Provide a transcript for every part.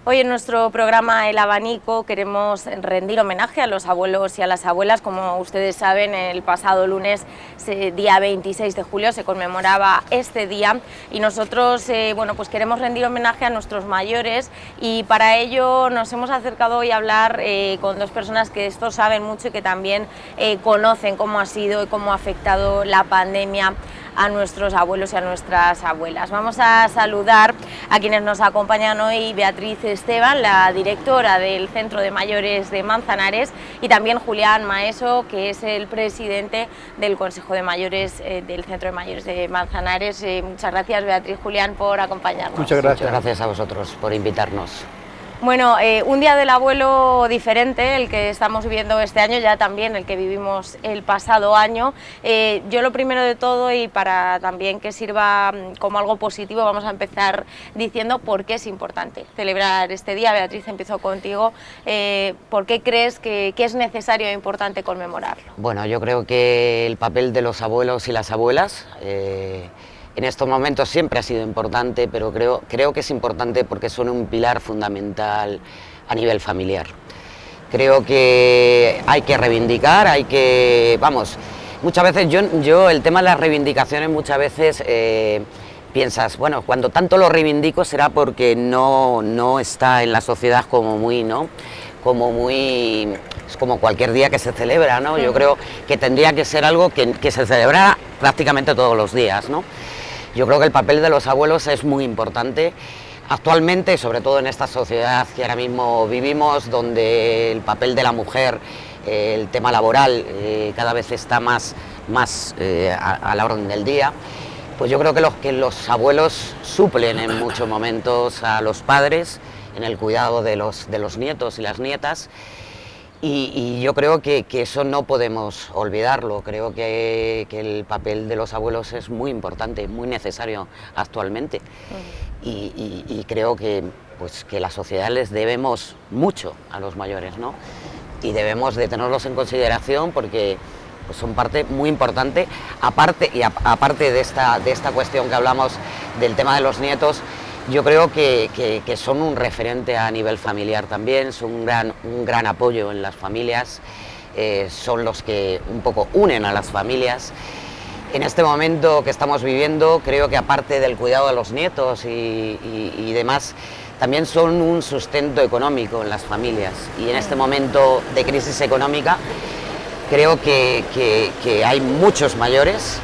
Hoy en nuestro programa El Abanico queremos rendir homenaje a los abuelos y a las abuelas. Como ustedes saben, el pasado lunes, día 26 de julio, se conmemoraba este día y nosotros pues queremos rendir homenaje a nuestros mayores, y para ello nos hemos acercado hoy a hablar con dos personas que esto saben mucho y que también conocen cómo ha sido y cómo ha afectado la pandemia a nuestros abuelos y a nuestras abuelas. Vamos a saludar a quienes nos acompañan hoy: Beatriz Esteban, la directora del Centro de Mayores de Manzanares, y también Julián Maeso, que es el presidente del Consejo de Mayores del Centro de Mayores de Manzanares. Muchas gracias, Beatriz, Julián, por acompañarnos. Muchas gracias. Muchas gracias a vosotros por invitarnos. Bueno, un día del abuelo diferente, el que estamos viviendo este año, ya también el que vivimos el pasado año. Yo lo primero de todo, y para también que sirva como algo positivo, vamos a empezar diciendo por qué es importante celebrar este día. Beatriz, empiezo contigo. ¿Por qué crees que es necesario e importante conmemorarlo? Bueno, yo creo que el papel de los abuelos y las abuelas en estos momentos siempre ha sido importante, pero creo que es importante porque son un pilar fundamental a nivel familiar. Creo que hay que reivindicar, muchas veces yo el tema de las reivindicaciones, muchas veces piensas, bueno, cuando tanto lo reivindico será porque no está en la sociedad como muy, ¿no? Es como cualquier día que se celebra, ¿no? Yo creo que tendría que ser algo que se celebrara prácticamente todos los días, ¿no? Yo creo que el papel de los abuelos es muy importante actualmente, sobre todo en esta sociedad que ahora mismo vivimos, donde el papel de la mujer, el tema laboral, cada vez está más a la orden del día. Pues yo creo que los abuelos suplen en muchos momentos a los padres en el cuidado de los nietos y las nietas. Y yo creo que eso no podemos olvidarlo. Creo que el papel de los abuelos es muy importante, muy necesario actualmente. Y creo que la sociedad les debemos mucho a los mayores, ¿no? Y debemos de tenerlos en consideración porque son parte muy importante. Aparte de esta cuestión que hablamos del tema de los nietos, yo creo que son un referente a nivel familiar también, son un gran apoyo en las familias, son los que un poco unen a las familias. En este momento que estamos viviendo, creo que aparte del cuidado de los nietos y demás, también son un sustento económico en las familias. Y en este momento de crisis económica, creo que hay muchos mayores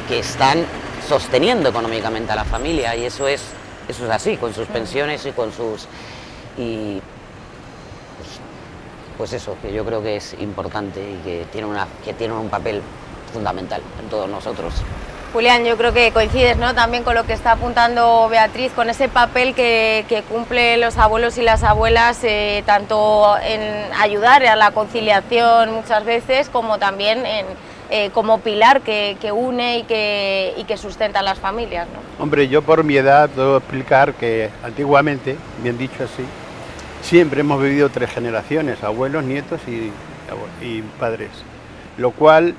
que están sosteniendo económicamente a la familia, y eso es así, con sus pensiones y con sus... pues eso, que yo creo que es importante y que tiene un papel fundamental en todos nosotros. Julián, yo creo que coincides, ¿no?, también con lo que está apuntando Beatriz, con ese papel que cumplen los abuelos y las abuelas, tanto en ayudar a la conciliación muchas veces, como también como pilar que une y que sustenta a las familias, ¿no? Hombre, yo por mi edad debo explicar que antiguamente, bien dicho así, siempre hemos vivido 3 generaciones, abuelos, nietos y padres, lo cual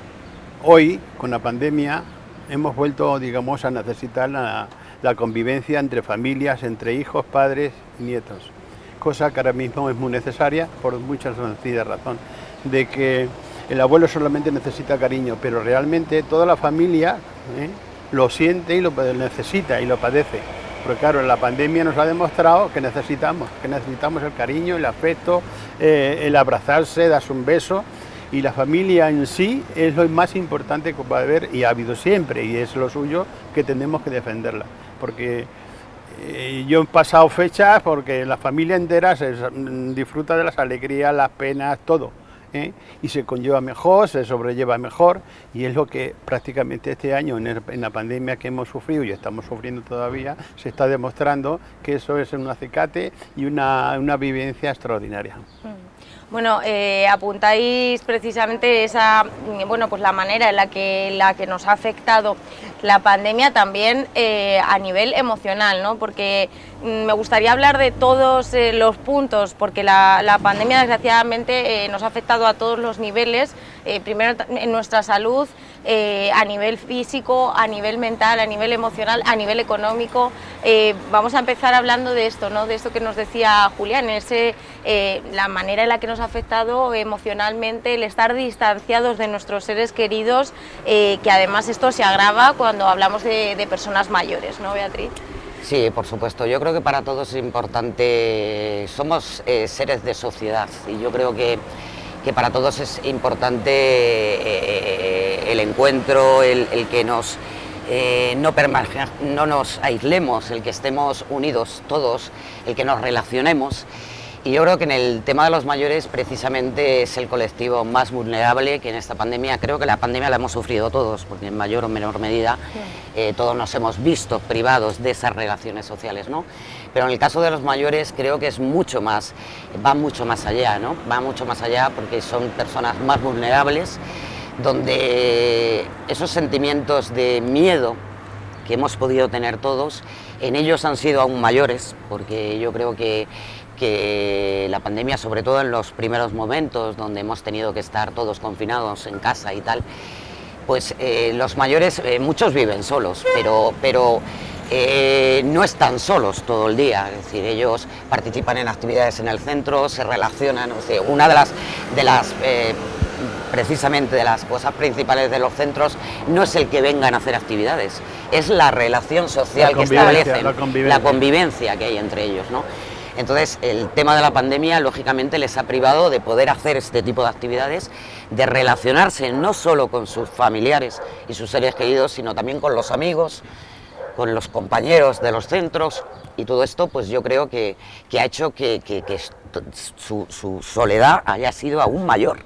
hoy, con la pandemia, hemos vuelto, digamos, a necesitar la convivencia entre familias, entre hijos, padres y nietos, cosa que ahora mismo es muy necesaria por mucha sencilla razón, de que el abuelo solamente necesita cariño, pero realmente toda la familia lo siente y lo necesita y lo padece. Porque claro, la pandemia nos ha demostrado que necesitamos el cariño, el afecto, el abrazarse, darse un beso, y la familia en sí es lo más importante que puede haber y ha habido siempre, y es lo suyo que tenemos que defenderla. Porque yo he pasado fechas porque la familia entera disfruta de las alegrías, las penas, todo. Y se conlleva mejor, se sobrelleva mejor, y es lo que prácticamente este año en la pandemia que hemos sufrido y estamos sufriendo todavía, se está demostrando que eso es un acicate y una vivencia extraordinaria. Bueno, apuntáis precisamente esa, pues la manera en la que nos ha afectado la pandemia también a nivel emocional, ¿no? Porque me gustaría hablar de todos los puntos, porque la pandemia desgraciadamente nos ha afectado a todos los niveles, primero en nuestra salud, a nivel físico, a nivel mental, a nivel emocional, a nivel económico, vamos a empezar hablando de esto, ¿no? De esto que nos decía Julián, la manera en la que nos ha afectado emocionalmente el estar distanciados de nuestros seres queridos, que además esto se agrava cuando hablamos de personas mayores, ¿no, Beatriz? Sí, por supuesto. Yo creo que para todos es importante, somos seres de sociedad y yo creo que para todos es importante el encuentro, el que no nos aislemos, el que estemos unidos todos, el que nos relacionemos. Y yo creo que en el tema de los mayores precisamente es el colectivo más vulnerable que en esta pandemia. Creo que la pandemia la hemos sufrido todos, porque en mayor o menor medida todos nos hemos visto privados de esas relaciones sociales, ¿no? Pero en el caso de los mayores creo que es mucho más, va mucho más allá, ¿no? Va mucho más allá porque son personas más vulnerables, donde esos sentimientos de miedo que hemos podido tener todos, en ellos han sido aún mayores, porque yo creo que la pandemia, sobre todo en los primeros momentos donde hemos tenido que estar todos confinados en casa y tal, pues los mayores, muchos viven solos, pero no están solos todo el día, es decir, ellos participan en actividades en el centro, se relacionan, o sea, una de las precisamente de las cosas principales de los centros no es el que vengan a hacer actividades, es la relación social que establecen, la convivencia que hay entre ellos, ¿no? Entonces, el tema de la pandemia, lógicamente, les ha privado de poder hacer este tipo de actividades, de relacionarse no solo con sus familiares y sus seres queridos, sino también con los amigos, con los compañeros de los centros, y todo esto, pues yo creo que ha hecho que su soledad haya sido aún mayor.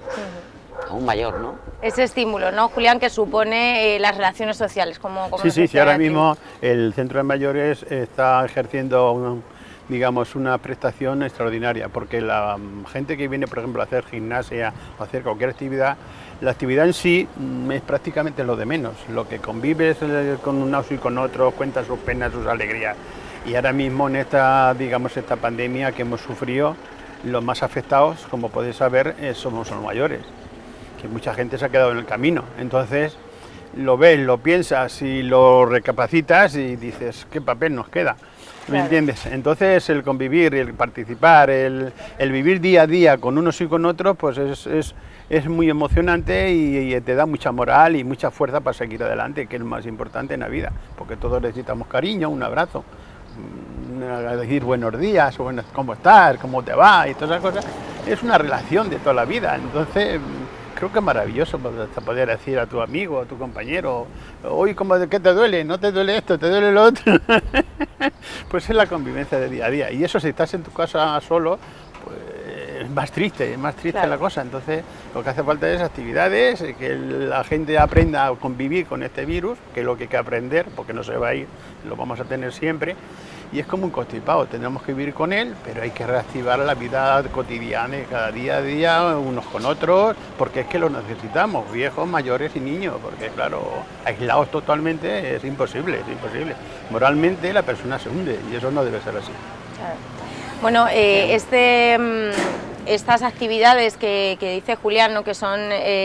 Aún mayor, ¿no? Ese estímulo, ¿no, Julián, que supone las relaciones sociales, como Sí, ahora mismo el Centro de Mayores está ejerciendo digamos, una prestación extraordinaria, porque la gente que viene, por ejemplo, a hacer gimnasia o hacer cualquier actividad, la actividad en sí es prácticamente lo de menos, lo que convives con unos y con otros, cuentas sus penas, sus alegrías, y ahora mismo en esta, digamos, esta pandemia que hemos sufrido, los más afectados, como podéis saber, somos los mayores, que mucha gente se ha quedado en el camino, entonces lo ves, lo piensas y lo recapacitas y dices, ¿qué papel nos queda? ¿Me entiendes? Entonces el convivir, el participar, el vivir día a día con unos y con otros, pues es muy emocionante y te da mucha moral y mucha fuerza para seguir adelante, que es lo más importante en la vida, porque todos necesitamos cariño, un abrazo, decir buenos días, ¿cómo estás? ¿Cómo te va? Y todas esas cosas. Es una relación de toda la vida, entonces creo que es maravilloso poder decir a tu amigo, a tu compañero, hoy ¿qué te duele? ¿No te duele esto? ¿Te duele lo otro? Pues es la convivencia de día a día, y eso si estás en tu casa solo, pues es más triste claro. La cosa, entonces lo que hace falta es actividades, que la gente aprenda a convivir con este virus, que es lo que hay que aprender, porque no se va a ir, lo vamos a tener siempre, y es como un constipado, tenemos que vivir con él, pero hay que reactivar la vida cotidiana, cada día a día, unos con otros, porque es que lo necesitamos, viejos, mayores y niños, porque claro, aislados totalmente es imposible. Moralmente la persona se hunde y eso no debe ser así. Claro. Bueno, estas actividades que dice Julián, ¿no?, que son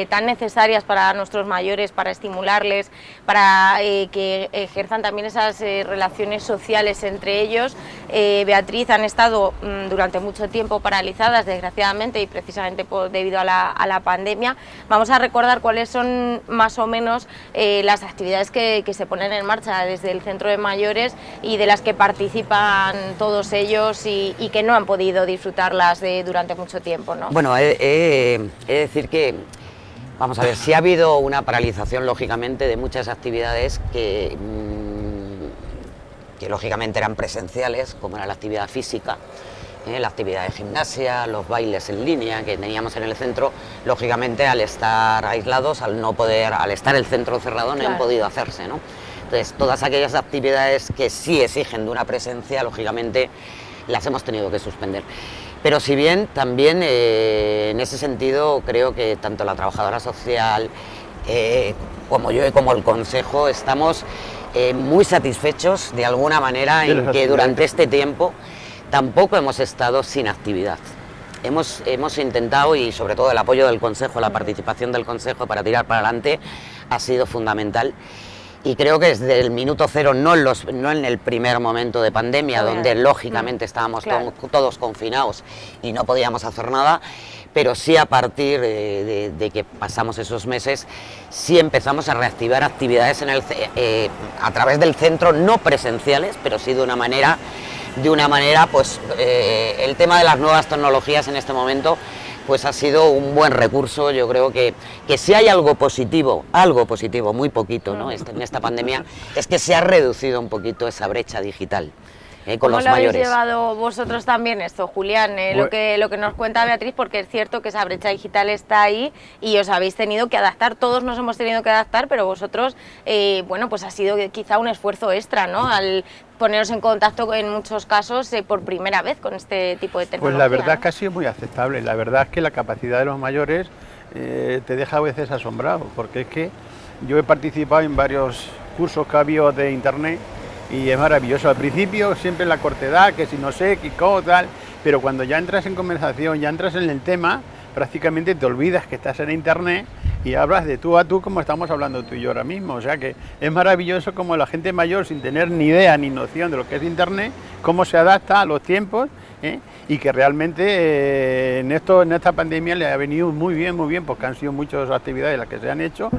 tan necesarias para nuestros mayores, para estimularles, para que ejerzan también esas relaciones sociales entre ellos, Beatriz, han estado durante mucho tiempo paralizadas, desgraciadamente, y precisamente debido a la pandemia. Vamos a recordar cuáles son más o menos las actividades que se ponen en marcha desde el Centro de Mayores y de las que participan todos ellos y que no han podido disfrutarlas durante mucho tiempo, ¿no? Bueno, he de decir que, vamos a ver, sí ha habido una paralización, lógicamente, de muchas actividades que lógicamente eran presenciales, como era la actividad física, la actividad de gimnasia, los bailes en línea que teníamos en el centro, lógicamente al estar aislados, al estar el centro cerrado, no han podido hacerse, ¿no? Entonces, todas aquellas actividades que sí exigen de una presencia, lógicamente, las hemos tenido que suspender. Pero si bien también en ese sentido creo que tanto la trabajadora social como yo y como el Consejo estamos muy satisfechos de alguna manera en que durante este tiempo tampoco hemos estado sin actividad. Hemos intentado, y sobre todo el apoyo del Consejo, la participación del Consejo para tirar para adelante ha sido fundamental. y creo que desde el minuto cero, no en el primer momento de pandemia, donde lógicamente estábamos todos confinados y no podíamos hacer nada, pero sí a partir de que pasamos esos meses, sí empezamos a reactivar actividades a través del centro, no presenciales, pero sí de una manera, pues el tema de las nuevas tecnologías en este momento pues ha sido un buen recurso. Yo creo que si hay algo positivo, muy poquito, ¿no? En esta pandemia, es que se ha reducido un poquito esa brecha digital con los mayores. ¿Cómo lo habéis llevado vosotros también esto, Julián? Lo que nos cuenta Beatriz, porque es cierto que esa brecha digital está ahí y os habéis tenido que adaptar, todos nos hemos tenido que adaptar, pero vosotros, bueno, pues ha sido quizá un esfuerzo extra, ¿no? Al poneros en contacto en muchos casos por primera vez con este tipo de tecnología. Pues la verdad, ¿no?, es que ha sido muy aceptable. La verdad es que la capacidad de los mayores te deja a veces asombrado, porque es que yo he participado en varios cursos que ha habido de internet y es maravilloso. Al principio siempre la cortedad, que si no sé, qué cosa, tal, pero cuando ya entras en conversación, ya entras en el tema, prácticamente te olvidas que estás en internet y hablas de tú a tú como estamos hablando tú y yo ahora mismo. O sea que es maravilloso como la gente mayor, sin tener ni idea ni noción de lo que es internet, cómo se adapta a los tiempos, y que realmente en esta pandemia le ha venido muy bien, porque han sido muchas actividades las que se han hecho,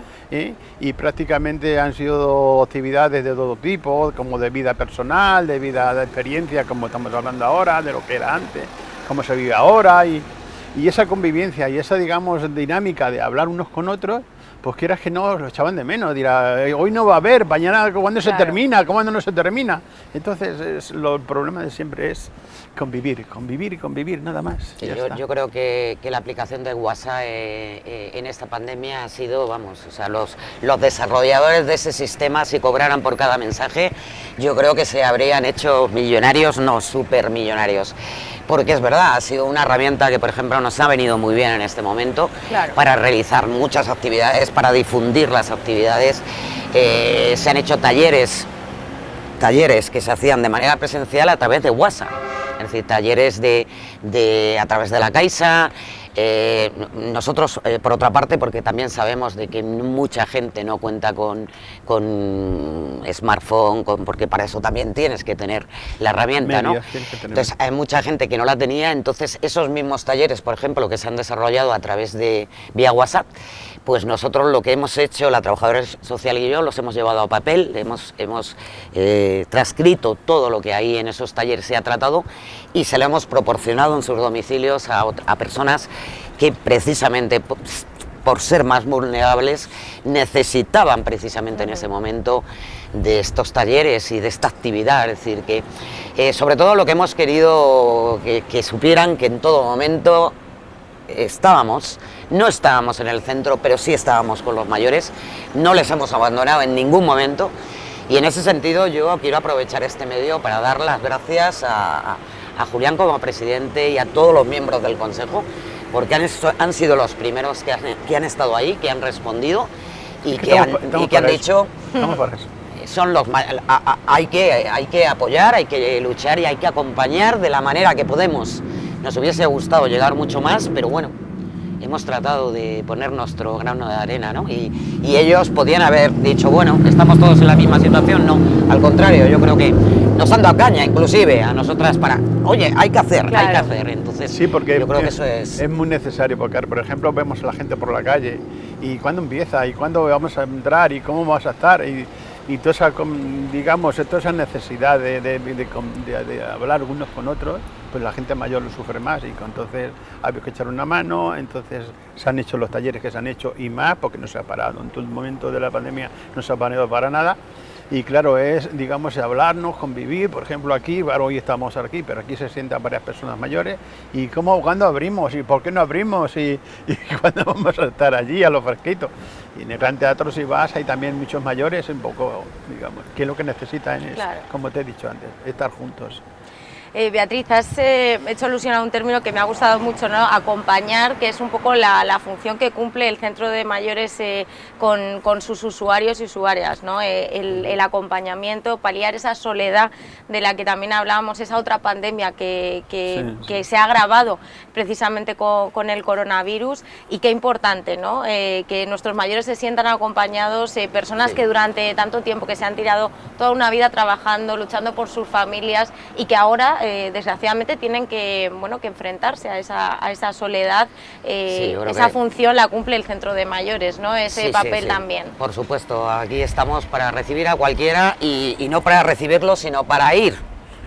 y prácticamente han sido actividades de todo tipo, como de vida personal, de vida de experiencia, como estamos hablando ahora, de lo que era antes, cómo se vive ahora, y esa convivencia y esa, digamos, dinámica de hablar unos con otros, pues quieras que no, lo echaban de menos. Dirá, hoy no va a haber, mañana, ¿cuándo se termina? ¿Cuándo no se termina? Entonces, el problema de siempre es convivir, nada más. Sí, yo creo que la aplicación de WhatsApp en esta pandemia ha sido, vamos, o sea, los desarrolladores de ese sistema, si cobraran por cada mensaje, yo creo que se habrían hecho millonarios, no supermillonarios. Porque es verdad, ha sido una herramienta que, por ejemplo, nos ha venido muy bien en este momento, para realizar muchas actividades, para difundir las actividades. Se han hecho talleres que se hacían de manera presencial a través de WhatsApp, es decir, talleres a través de la Caixa. Nosotros, por otra parte, porque también sabemos de que mucha gente no cuenta con smartphone, porque para eso también tienes que tener la herramienta, ¿no? Entonces hay mucha gente que no la tenía, entonces esos mismos talleres, por ejemplo, que se han desarrollado a través de vía WhatsApp, pues nosotros lo que hemos hecho, la trabajadora social y yo, los hemos llevado a papel, hemos transcrito todo lo que ahí en esos talleres se ha tratado y se lo hemos proporcionado en sus domicilios a personas que precisamente por ser más vulnerables necesitaban precisamente en ese momento de estos talleres y de esta actividad. Es decir, que sobre todo lo que hemos querido que supieran que en todo momento no estábamos en el centro, pero sí estábamos con los mayores, no les hemos abandonado en ningún momento, y en ese sentido yo quiero aprovechar este medio para dar las gracias a Julián como presidente y a todos los miembros del Consejo, porque han sido los primeros que han estado ahí, que han respondido y que han dicho, hay que apoyar, hay que luchar y hay que acompañar de la manera que podemos. Nos hubiese gustado llegar mucho más, pero bueno, hemos tratado de poner nuestro grano de arena, ¿no? Y ellos podían haber dicho, bueno, estamos todos en la misma situación. No, al contrario, yo creo que nos han dado caña, inclusive a nosotras, para, oye, hay que hacer. Entonces, sí, porque yo creo que eso es muy necesario, porque, por ejemplo, vemos a la gente por la calle, y cuándo empieza, y cuándo vamos a entrar, y cómo vamos a estar, y toda esa, digamos, toda esa necesidad de hablar unos con otros, pues la gente mayor lo sufre más, y entonces ha habido que echar una mano. Entonces se han hecho los talleres que se han hecho y más, porque no se ha parado, en todo el momento de la pandemia no se ha parado para nada. Y claro, es, digamos, hablarnos, convivir. Por ejemplo, aquí, hoy estamos aquí, pero aquí se sientan varias personas mayores. ¿Y cuándo abrimos? ¿Y por qué no abrimos? ¿Y cuándo vamos a estar allí, a los fresquitos? Y en el Gran Teatro, si vas, hay también muchos mayores, un poco, digamos, que es lo que necesitan es, como te he dicho antes, estar juntos. Beatriz, has hecho alusión a un término que me ha gustado mucho, ¿no? Acompañar, que es un poco la función que cumple el centro de mayores con sus usuarios y usuarias, ¿no? El acompañamiento, paliar esa soledad de la que también hablábamos, esa otra pandemia que se ha agravado precisamente con el coronavirus, y qué importante, ¿no? Que nuestros mayores se sientan acompañados, personas que durante tanto tiempo, que se han tirado toda una vida trabajando, luchando por sus familias, y que ahora desgraciadamente tienen que, bueno, que enfrentarse a esa soledad. Esa función la cumple el centro de mayores, ¿no? Ese papel también. Por supuesto, aquí estamos para recibir a cualquiera y no para recibirlos, sino para ir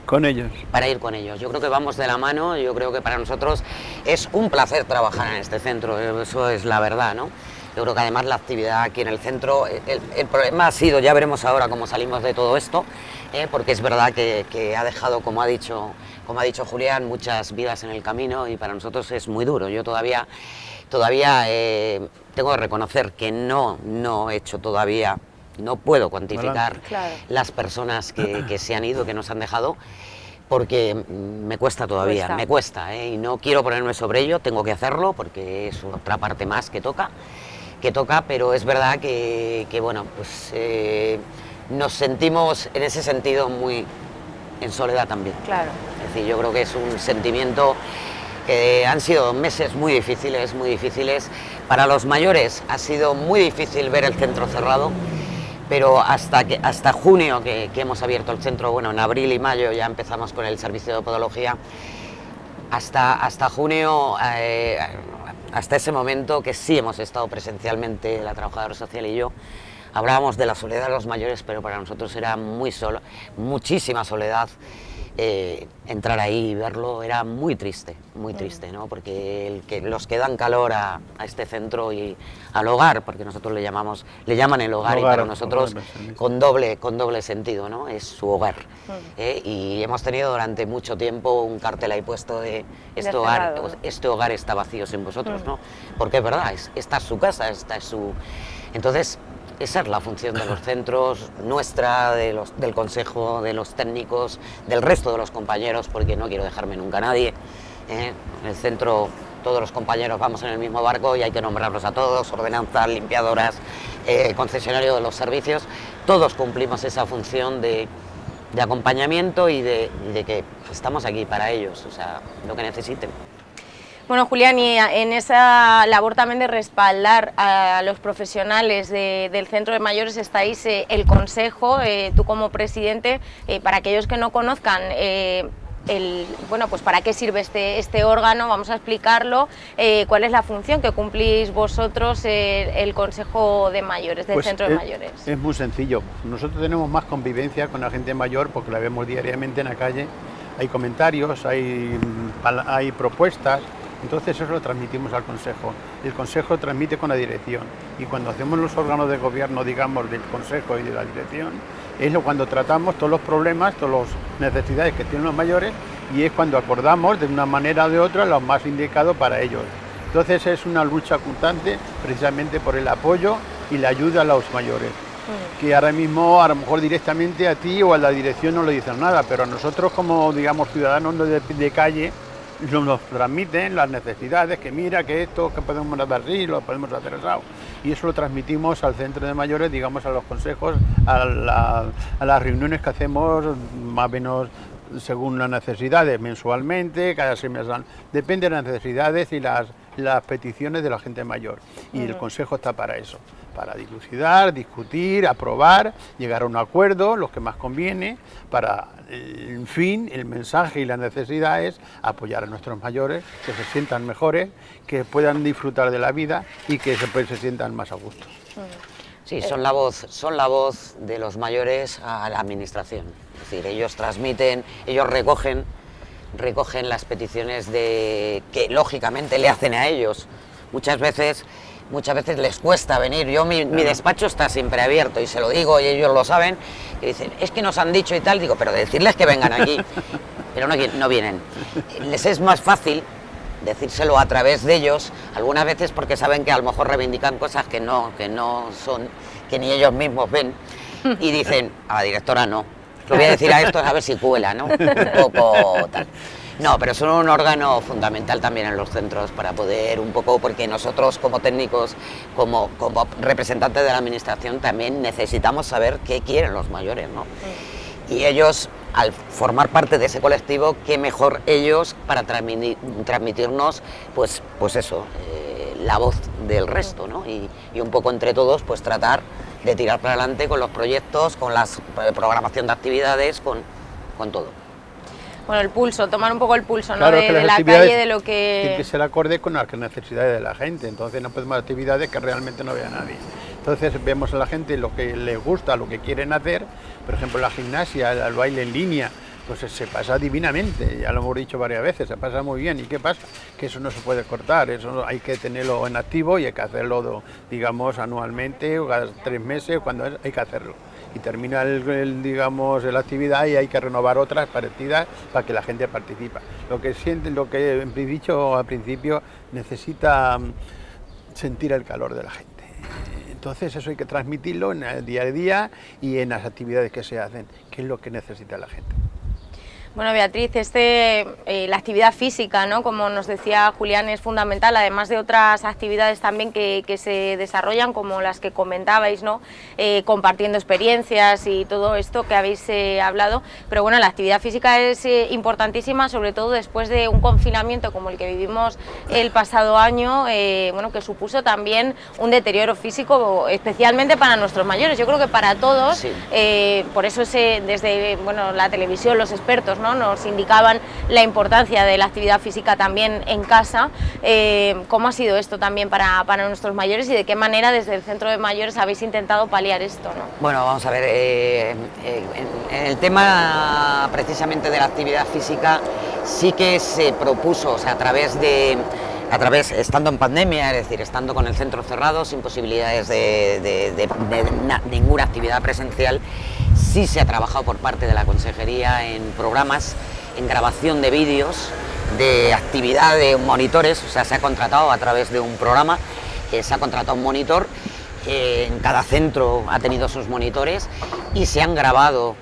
con ellos. Para ir con ellos. Yo creo que vamos de la mano. Yo creo que para nosotros es un placer trabajar en este centro, eso es la verdad, ¿no? Yo creo que además la actividad aquí en el centro, el problema ha sido, ya veremos ahora cómo salimos de todo esto, porque es verdad que ha dejado, como ha dicho Julián, muchas vidas en el camino, y para nosotros es muy duro. Yo todavía tengo que reconocer que no he hecho todavía, no puedo cuantificar las personas que se han ido, que nos han dejado, porque me cuesta todavía, me cuesta, y no quiero ponerme sobre ello, tengo que hacerlo porque es otra parte más que toca, pero es verdad que bueno, pues nos sentimos en ese sentido muy en soledad también. Claro. Es decir, yo creo que es un sentimiento que han sido meses muy difíciles. Para los mayores ha sido muy difícil ver el centro cerrado, pero hasta junio que hemos abierto el centro, bueno, en abril y mayo ya empezamos con el servicio de podología, hasta junio, hasta ese momento que sí hemos estado presencialmente, la trabajadora social y yo, hablábamos de la soledad de los mayores, pero para nosotros era muchísima soledad. Entrar ahí y verlo era muy triste, ¿no? Porque los que dan calor a este centro y al hogar, porque nosotros le llaman el hogar, y para nosotros con doble sentido, ¿no? Es su hogar. Y hemos tenido durante mucho tiempo un cartel ahí puesto de este hogar está vacío sin vosotros, ¿no? Porque es verdad, esta es su casa, esta es su... Entonces, esa es la función de los centros, nuestra, del consejo, de los técnicos, del resto de los compañeros, porque no quiero dejarme nunca a nadie. En el centro todos los compañeros vamos en el mismo barco y hay que nombrarlos a todos, ordenanzas, limpiadoras, concesionario de los servicios. Todos cumplimos esa función de acompañamiento y de que estamos aquí para ellos, o sea, lo que necesiten. Bueno, Julián, y en esa labor también de respaldar a los profesionales del centro de mayores estáis el consejo, tú como presidente, para aquellos que no conozcan, bueno, pues para qué sirve este órgano, vamos a explicarlo, cuál es la función que cumplís vosotros, el Consejo de Mayores, del Centro de Mayores. Es muy sencillo, nosotros tenemos más convivencia con la gente mayor porque la vemos diariamente en la calle, hay comentarios, hay propuestas. Entonces eso lo transmitimos al Consejo. El Consejo transmite con la dirección y cuando hacemos los órganos de gobierno, digamos, del Consejo y de la dirección, es cuando tratamos todos los problemas, todas las necesidades que tienen los mayores y es cuando acordamos de una manera o de otra lo más indicado para ellos. Entonces es una lucha constante precisamente por el apoyo y la ayuda a los mayores. Que ahora mismo a lo mejor directamente a ti o a la dirección no le dicen nada, pero a nosotros como digamos ciudadanos de calle, nos transmiten las necesidades, que mira, que esto, que podemos hacer así, lo podemos hacer así. Y eso lo transmitimos al centro de mayores, digamos a los consejos, a las reuniones que hacemos más o menos según las necesidades, mensualmente, cada semestre. Depende de las necesidades y las peticiones de la gente mayor. Y el consejo está para eso, para dilucidar, discutir, aprobar, llegar a un acuerdo, lo que más conviene, para, en fin, el mensaje y la necesidad es apoyar a nuestros mayores, que se sientan mejores, que puedan disfrutar de la vida y que se sientan más a gusto. Sí, son la voz de los mayores a la administración. Es decir, ellos transmiten, ellos recogen las peticiones que lógicamente le hacen a ellos. Muchas veces les cuesta venir. Mi despacho está siempre abierto y se lo digo y ellos lo saben. Y dicen, es que nos han dicho y tal. Digo, pero decirles que vengan aquí. Pero no vienen. Les es más fácil decírselo a través de ellos, algunas veces porque saben que a lo mejor reivindican cosas que ni ellos mismos ven. Y dicen, a la directora no. Lo voy a decir a esto a ver si cuela, ¿no? Un poco tal. No, pero son un órgano fundamental también en los centros para poder un poco, porque nosotros como técnicos, como representantes de la administración, también necesitamos saber qué quieren los mayores, ¿no? Y ellos, al formar parte de ese colectivo, qué mejor ellos para transmitirnos, pues eso, la voz del resto, ¿no? Y un poco entre todos, pues tratar de tirar para adelante con los proyectos, con la programación de actividades, con todo. Bueno, el pulso, tomar un poco el pulso, ¿no? Claro, de la calle, de lo que... Tiene que ser acorde con las necesidades de la gente, entonces no podemos hacer actividades que realmente no vea nadie. Entonces vemos a la gente lo que les gusta, lo que quieren hacer, por ejemplo la gimnasia, el baile en línea, pues se pasa divinamente, ya lo hemos dicho varias veces, se pasa muy bien. ¿Y qué pasa? Que eso no se puede cortar, eso hay que tenerlo en activo y hay que hacerlo, digamos, anualmente o cada 3 meses, cuando hay que hacerlo. Y termina digamos, la actividad y hay que renovar otras parecidas para que la gente participe. Lo que he dicho al principio, necesita sentir el calor de la gente. Entonces eso hay que transmitirlo en el día a día y en las actividades que se hacen, que es lo que necesita la gente. Bueno, Beatriz, la actividad física, ¿no? Como nos decía Julián, es fundamental, además de otras actividades también que se desarrollan, como las que comentabais, ¿no? Compartiendo experiencias y todo esto que habéis hablado, pero bueno, la actividad física es importantísima, sobre todo después de un confinamiento como el que vivimos el pasado año, bueno, que supuso también un deterioro físico, especialmente para nuestros mayores, yo creo que para todos, sí. Por eso desde bueno, la televisión, los expertos, ¿no? Nos indicaban la importancia de la actividad física también en casa. ¿Cómo ha sido esto también para nuestros mayores y de qué manera desde el centro de mayores habéis intentado paliar esto, ¿no? Bueno, vamos a ver, en el tema precisamente de la actividad física sí que se propuso, o sea, estando en pandemia, es decir, estando con el centro cerrado, sin posibilidades de ninguna actividad presencial, sí se ha trabajado por parte de la consejería en programas, en grabación de vídeos, de actividad de monitores, o sea, se ha contratado a través de un programa, se ha contratado un monitor, en cada centro ha tenido sus monitores y se han grabado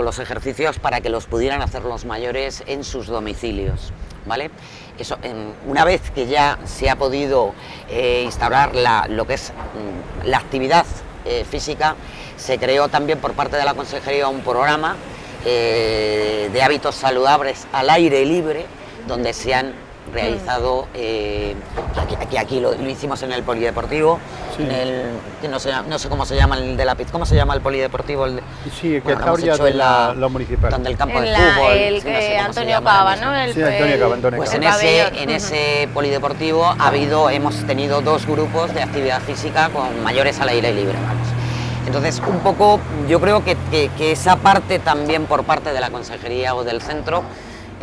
los ejercicios para que los pudieran hacer los mayores en sus domicilios, ¿vale? Eso, una vez que ya se ha podido instaurar lo que es la actividad física, se creó también por parte de la consejería un programa de hábitos saludables al aire libre, donde se han realizado, aquí lo hicimos en el polideportivo, sí. Que no sé cómo se llama el de la pizza, ¿cómo se llama el polideportivo? Sí, que está orillado de la municipal. Donde el campo de fútbol. El que Antonio Cava, ¿no? Sí, Antonio Cava. Pues en ese polideportivo hemos tenido 2 grupos de actividad física con mayores al aire libre, vamos. Entonces, un poco, yo creo que esa parte también por parte de la consejería o del centro,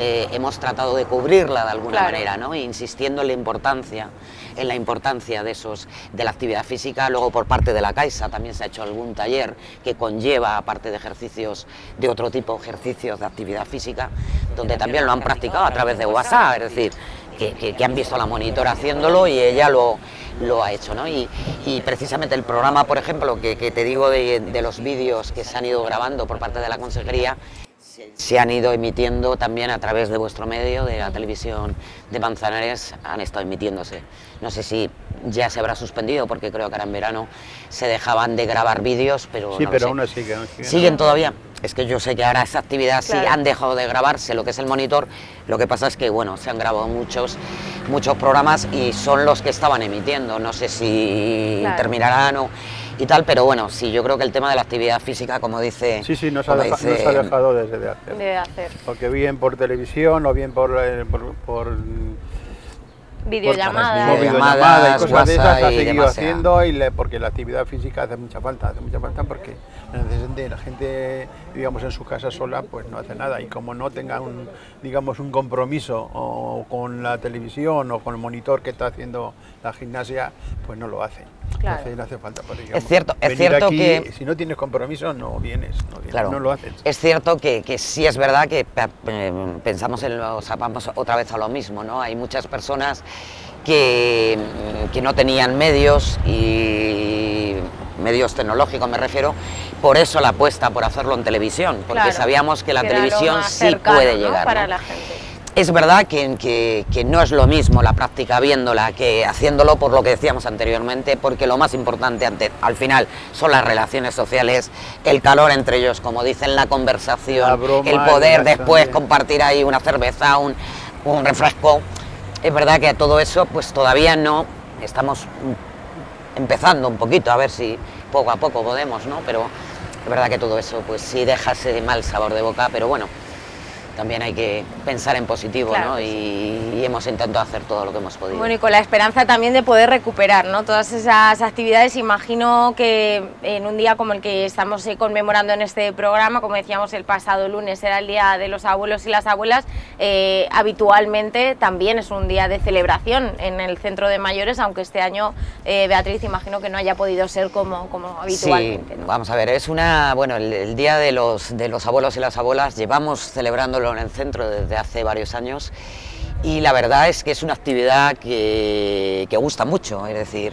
hemos tratado de cubrirla de alguna manera, ¿no? Insistiendo en la importancia de la actividad física. Luego por parte de la Caixa también se ha hecho algún taller que conlleva, aparte de ejercicios de otro tipo, ejercicios de actividad física, donde también lo han practicado a través de WhatsApp, es decir, que han visto a la monitora haciéndolo y ella lo ha hecho, ¿no? Y precisamente el programa, por ejemplo, que te digo de los vídeos que se han ido grabando por parte de la consejería, se han ido emitiendo también a través de vuestro medio, de la televisión de Manzanares, han estado emitiéndose. No sé si ya se habrá suspendido, porque creo que ahora en verano se dejaban de grabar vídeos, pero sí, no pero lo aún sé. ¿Siguen todavía? Es que yo sé que ahora esa actividad sí han dejado de grabarse, lo que es el monitor. Lo que pasa es que, bueno, se han grabado muchos programas y son los que estaban emitiendo. No sé si terminarán o y tal, pero bueno, sí, yo creo que el tema de la actividad física, como dice... Sí, no se ha dejado de hacer. Porque bien por televisión o bien por videollamadas y cosas de esas, ha seguido haciendo, porque la actividad física hace mucha falta porque la gente, digamos, en su casa sola, pues no hace nada, y como no tenga un compromiso o con la televisión o con el monitor que está haciendo la gimnasia, pues no lo hace. Claro. Entonces no hace falta, pues, digamos, es cierto aquí, que si no tienes compromiso no vienes, claro, no lo haces. Es cierto que sí es verdad que pensamos vamos otra vez a lo mismo, ¿no? Hay muchas personas que no tenían medios tecnológicos me refiero, por eso la apuesta por hacerlo en televisión, porque Claro, sabíamos que la era lo televisión más sí cercano, puede ¿no?, llegar, para ¿no? la gente. Es verdad que no es lo mismo la práctica viéndola que haciéndolo, por lo que decíamos anteriormente, porque lo más importante al final son las relaciones sociales, el calor entre ellos, como dicen, la conversación, La broma, el poder el después cachondeo. compartir ahí una cerveza, un refresco. Es verdad que todo eso pues todavía no, estamos empezando un poquito, a ver si poco a poco podemos, ¿no? Pero es verdad que todo eso pues sí deja ese mal sabor de boca, pero bueno, también hay que pensar en positivo, Claro ¿no? que sí. Y hemos intentado hacer todo lo que hemos podido. Bueno, y con la esperanza también de poder recuperar, ¿no?, todas esas actividades. Imagino que en un día como el que estamos conmemorando en este programa, como decíamos, el pasado lunes era el Día de los Abuelos y las Abuelas, habitualmente también es un día de celebración en el Centro de Mayores, aunque este año, Beatriz, imagino que no haya podido ser como habitualmente, Sí, ¿no? vamos a ver, es el Día de los Abuelos y las Abuelas, llevamos celebrándolo en el centro desde hace varios años y la verdad es que es una actividad que gusta mucho, es decir,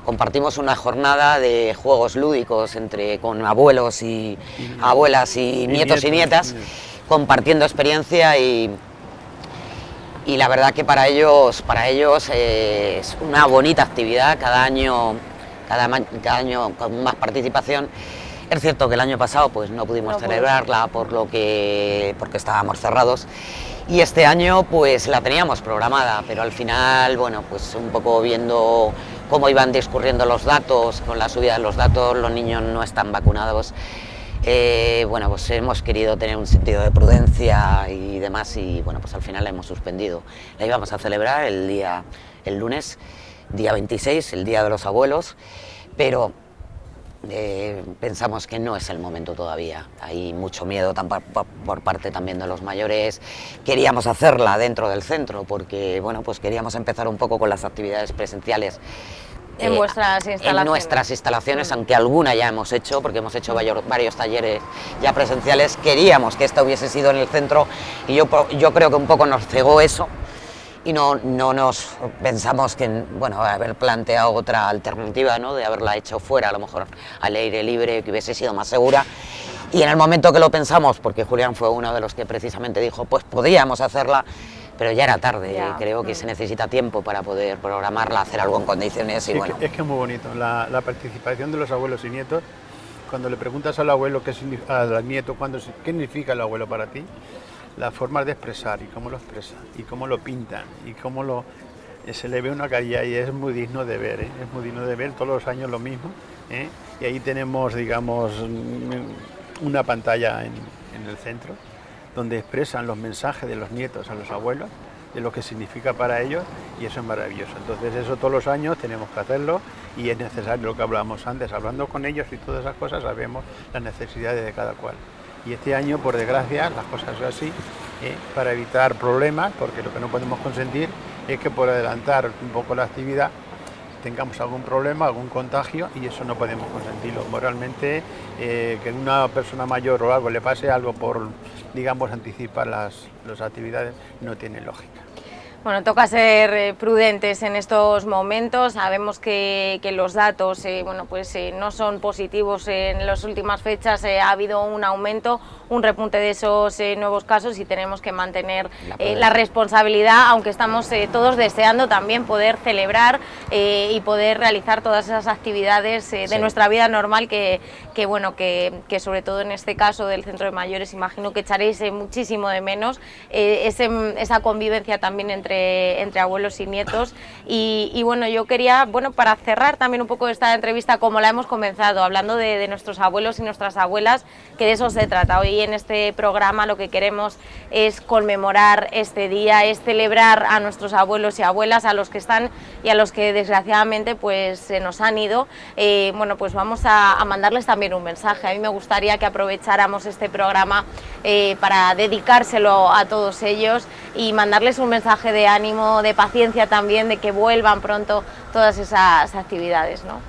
compartimos una jornada de juegos lúdicos con abuelos y abuelas y nietos y nietas, compartiendo experiencia y la verdad que para ellos es una bonita actividad, cada año con más participación. Es cierto que el año pasado pues no pudimos celebrarla porque estábamos cerrados y este año pues la teníamos programada, pero al final, bueno, pues un poco viendo cómo iban discurriendo los datos, con la subida de los datos, los niños no están vacunados. Bueno, pues hemos querido tener un sentido de prudencia y demás y bueno, pues al final la hemos suspendido. La íbamos a celebrar el lunes, día 26, el Día de los Abuelos, pero pensamos que no es el momento todavía. Hay mucho miedo por parte también de los mayores. Queríamos hacerla dentro del centro porque, bueno, pues queríamos empezar un poco con las actividades presenciales. En vuestras instalaciones. En nuestras instalaciones, aunque alguna ya hemos hecho, porque hemos hecho varios talleres ya presenciales, queríamos que esta hubiese sido en el centro y yo creo que un poco nos cegó eso y no nos pensamos que, bueno, haber planteado otra alternativa, ¿no?, de haberla hecho fuera, a lo mejor al aire libre, que hubiese sido más segura. Y en el momento que lo pensamos, porque Julián fue uno de los que precisamente dijo, pues podíamos hacerla, pero ya era tarde, ya. Creo que se necesita tiempo para poder programarla, hacer algo en condiciones y bueno. Es que es muy bonito, la participación de los abuelos y nietos. Cuando le preguntas al abuelo, al nieto, qué significa el abuelo para ti, las formas de expresar y cómo lo expresan, y cómo lo pintan, y cómo se le ve una carilla y es muy digno de ver, es muy digno de ver, todos los años lo mismo, y ahí tenemos, digamos, una pantalla en el centro, donde expresan los mensajes de los nietos a los abuelos, de lo que significa para ellos, y eso es maravilloso. Entonces eso todos los años tenemos que hacerlo y es necesario lo que hablábamos antes, hablando con ellos y todas esas cosas sabemos las necesidades de cada cual. Y este año, por desgracia, las cosas son así, para evitar problemas, porque lo que no podemos consentir es que por adelantar un poco la actividad tengamos algún problema, algún contagio, y eso no podemos consentirlo. Moralmente, que una persona mayor o algo le pase algo por, digamos, anticipar las actividades, no tiene lógica. Bueno, toca ser prudentes en estos momentos. Sabemos que los datos no son positivos. En las últimas fechas ha habido un aumento, un repunte de esos nuevos casos y tenemos que mantener la responsabilidad, aunque estamos todos deseando también poder celebrar y poder realizar todas esas actividades de nuestra vida normal que sobre todo en este caso del Centro de Mayores imagino que echaréis muchísimo de menos esa convivencia también entre abuelos y nietos y bueno, yo quería, para cerrar también un poco esta entrevista como la hemos comenzado, hablando de nuestros abuelos y nuestras abuelas, que de eso se trata. Hoy en este programa lo que queremos es conmemorar este día, es celebrar a nuestros abuelos y abuelas, a los que están y a los que desgraciadamente pues se nos han ido. Pues vamos a mandarles también un mensaje. A mí me gustaría que aprovecháramos este programa para dedicárselo a todos ellos y mandarles un mensaje de ánimo, de paciencia también, de que vuelvan pronto todas esas actividades, ¿no?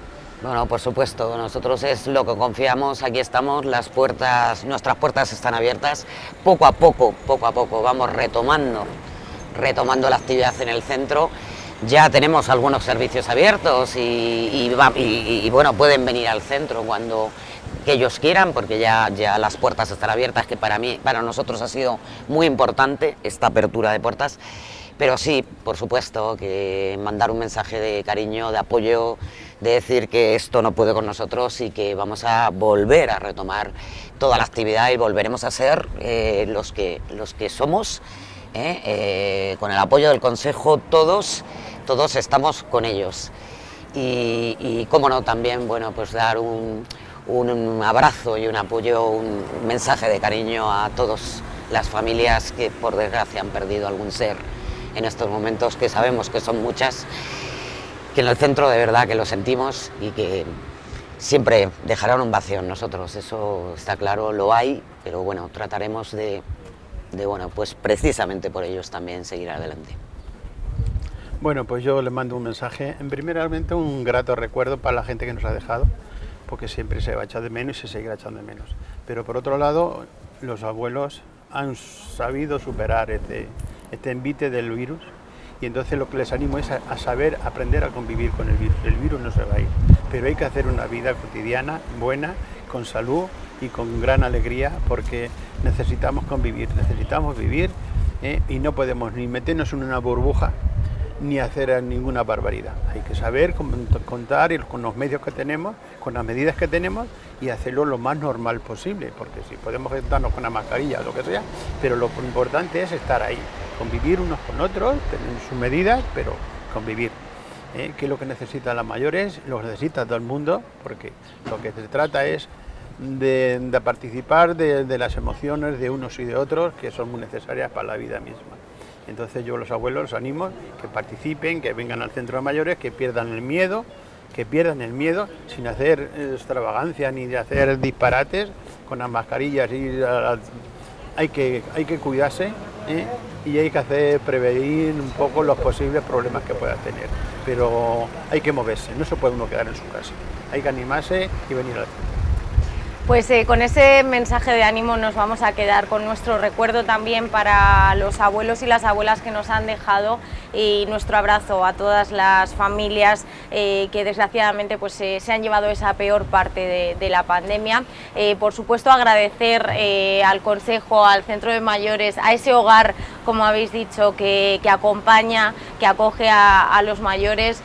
Bueno, por supuesto, nosotros es lo que confiamos, aquí estamos, nuestras puertas están abiertas, poco a poco vamos retomando la actividad en el centro. Ya tenemos algunos servicios abiertos y bueno, pueden venir al centro cuando que ellos quieran, porque ya las puertas están abiertas, que para nosotros ha sido muy importante esta apertura de puertas. Pero sí, por supuesto, que mandar un mensaje de cariño, de apoyo, de decir que esto no puede con nosotros y que vamos a volver a retomar toda la actividad y volveremos a ser los que somos, con el apoyo del Consejo, todos estamos con ellos. Y cómo no, también, bueno, pues dar un abrazo y un apoyo, un mensaje de cariño a todas las familias que por desgracia han perdido algún ser en estos momentos, que sabemos que son muchas, que en el centro de verdad que lo sentimos y que siempre dejarán un vacío en nosotros, eso está claro, lo hay, pero bueno, trataremos de bueno, pues precisamente por ellos también seguir adelante. Bueno, pues yo les mando un mensaje, primeramente un grato recuerdo para la gente que nos ha dejado, porque siempre se va a echar de menos y se seguirá echando de menos. Pero por otro lado, los abuelos han sabido superar este envite del virus, y entonces lo que les animo es a saber aprender a convivir con el virus. El virus no se va a ir, pero hay que hacer una vida cotidiana, buena, con salud y con gran alegría, porque necesitamos convivir, necesitamos vivir, y no podemos ni meternos en una burbuja ni hacer ninguna barbaridad. Hay que saber contar con los medios que tenemos, con las medidas que tenemos, y hacerlo lo más normal posible, porque si podemos estarnos con una mascarilla o lo que sea, pero lo importante es estar ahí, convivir unos con otros, tener sus medidas, pero convivir. Que es lo que necesitan las mayores, lo necesita todo el mundo, porque lo que se trata es de participar de las emociones de unos y de otros, que son muy necesarias para la vida misma. Entonces yo los abuelos los animo que participen, que vengan al centro de mayores, que pierdan el miedo sin hacer extravagancia ni de hacer disparates con las mascarillas. Hay que cuidarse, y hay que prevenir un poco los posibles problemas que puedan tener. Pero hay que moverse, no se puede uno quedar en su casa. Hay que animarse y venir al centro. Pues con ese mensaje de ánimo nos vamos a quedar, con nuestro recuerdo también para los abuelos y las abuelas que nos han dejado, y nuestro abrazo a todas las familias que desgraciadamente pues, se han llevado esa peor parte de la pandemia. Por supuesto, agradecer al Consejo, al Centro de Mayores, a ese hogar, como habéis dicho, que acompaña, que acoge a los mayores,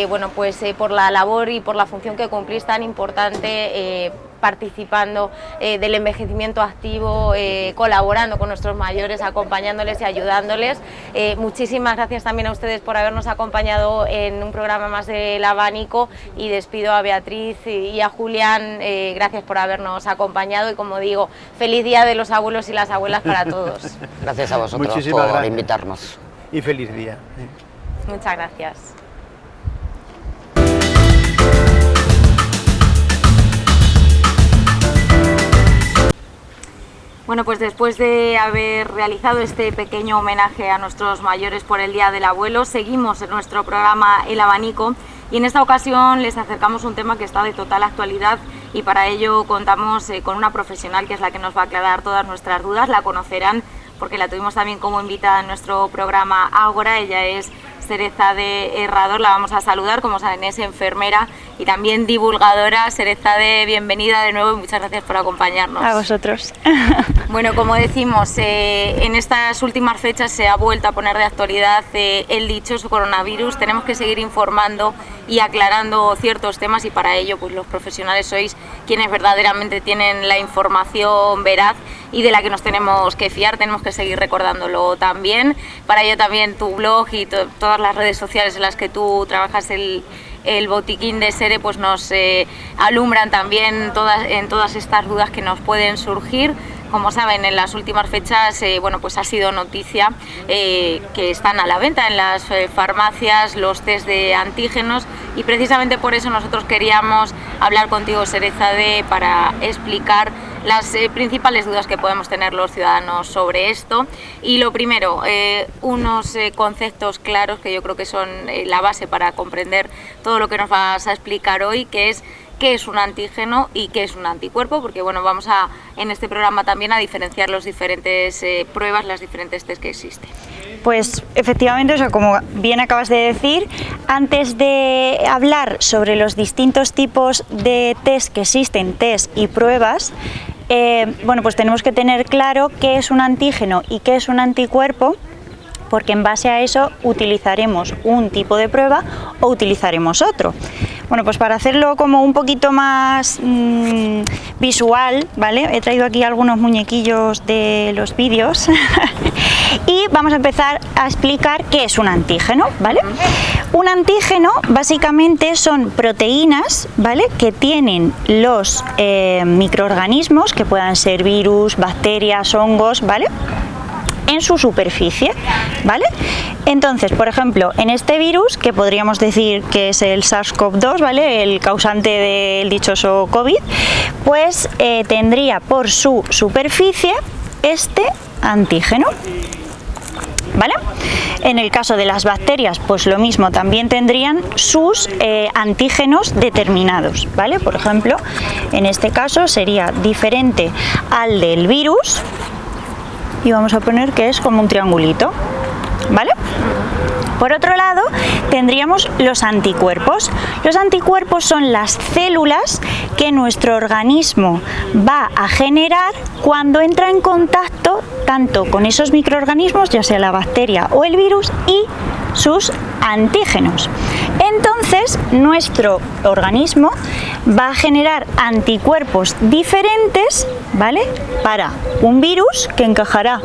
bueno, pues por la labor y por la función que cumplís tan importante, participando del envejecimiento activo, colaborando con nuestros mayores, acompañándoles y ayudándoles. Muchísimas gracias también a ustedes por habernos acompañado en un programa más del Abanico, y despido a Beatriz y a Julián. Gracias por habernos acompañado, y como digo, feliz Día de los Abuelos y las Abuelas para todos. Gracias a vosotros por invitarnos. Y feliz día. Muchas gracias. Bueno, pues después de haber realizado este pequeño homenaje a nuestros mayores por el Día del Abuelo, seguimos en nuestro programa El Abanico, y en esta ocasión les acercamos un tema que está de total actualidad, y para ello contamos con una profesional que es la que nos va a aclarar todas nuestras dudas. La conocerán porque la tuvimos también como invitada en nuestro programa Ágora. Ella es Serezade Herrador, la vamos a saludar. Como saben, es enfermera y también divulgadora. Serezade, bienvenida de nuevo y muchas gracias por acompañarnos. A vosotros. Bueno, como decimos, en estas últimas fechas se ha vuelto a poner de actualidad el dichoso coronavirus. Tenemos que seguir informando y aclarando ciertos temas, y para ello pues los profesionales sois quienes verdaderamente tienen la información veraz y de la que nos tenemos que fiar. Tenemos que seguir recordándolo también. Para ello también tu blog y todas las redes sociales en las que tú trabajas, el botiquín de Sere, pues nos alumbran también en todas estas dudas que nos pueden surgir. Como saben, en las últimas fechas bueno, pues ha sido noticia que están a la venta en las farmacias los test de antígenos, y precisamente por eso nosotros queríamos hablar contigo, Serezade, para explicar las principales dudas que podemos tener los ciudadanos sobre esto. Y lo primero, unos conceptos claros que yo creo que son la base para comprender todo lo que nos vas a explicar hoy, que es qué es un antígeno y qué es un anticuerpo, porque bueno, vamos a en este programa también a diferenciar los diferentes pruebas, las diferentes test que existen. Pues efectivamente, o sea, como bien acabas de decir, antes de hablar sobre los distintos tipos de test que existen, test y pruebas, bueno, pues tenemos que tener claro qué es un antígeno y qué es un anticuerpo, porque en base a eso utilizaremos un tipo de prueba o utilizaremos otro. Bueno, pues para hacerlo como un poquito más visual, ¿vale? He traído aquí algunos muñequillos de los vídeos y vamos a empezar a explicar qué es un antígeno, ¿vale? Un antígeno básicamente son proteínas, ¿vale?, que tienen los microorganismos, que puedan ser virus, bacterias, hongos, ¿vale?, en su superficie, ¿vale? Entonces, por ejemplo, en este virus, que podríamos decir que es el SARS-CoV-2, ¿vale?, el causante del dichoso COVID, pues tendría por su superficie este antígeno, ¿vale? En el caso de las bacterias, pues lo mismo, también tendrían sus antígenos determinados, ¿vale? Por ejemplo, en este caso sería diferente al del virus, y vamos a poner que es como un triangulito, ¿vale? Por otro lado, tendríamos los anticuerpos. Los anticuerpos son las células que nuestro organismo va a generar cuando entra en contacto tanto con esos microorganismos, ya sea la bacteria o el virus, y sus antígenos. Entonces, nuestro organismo va a generar anticuerpos diferentes, ¿vale?, para un virus que encajará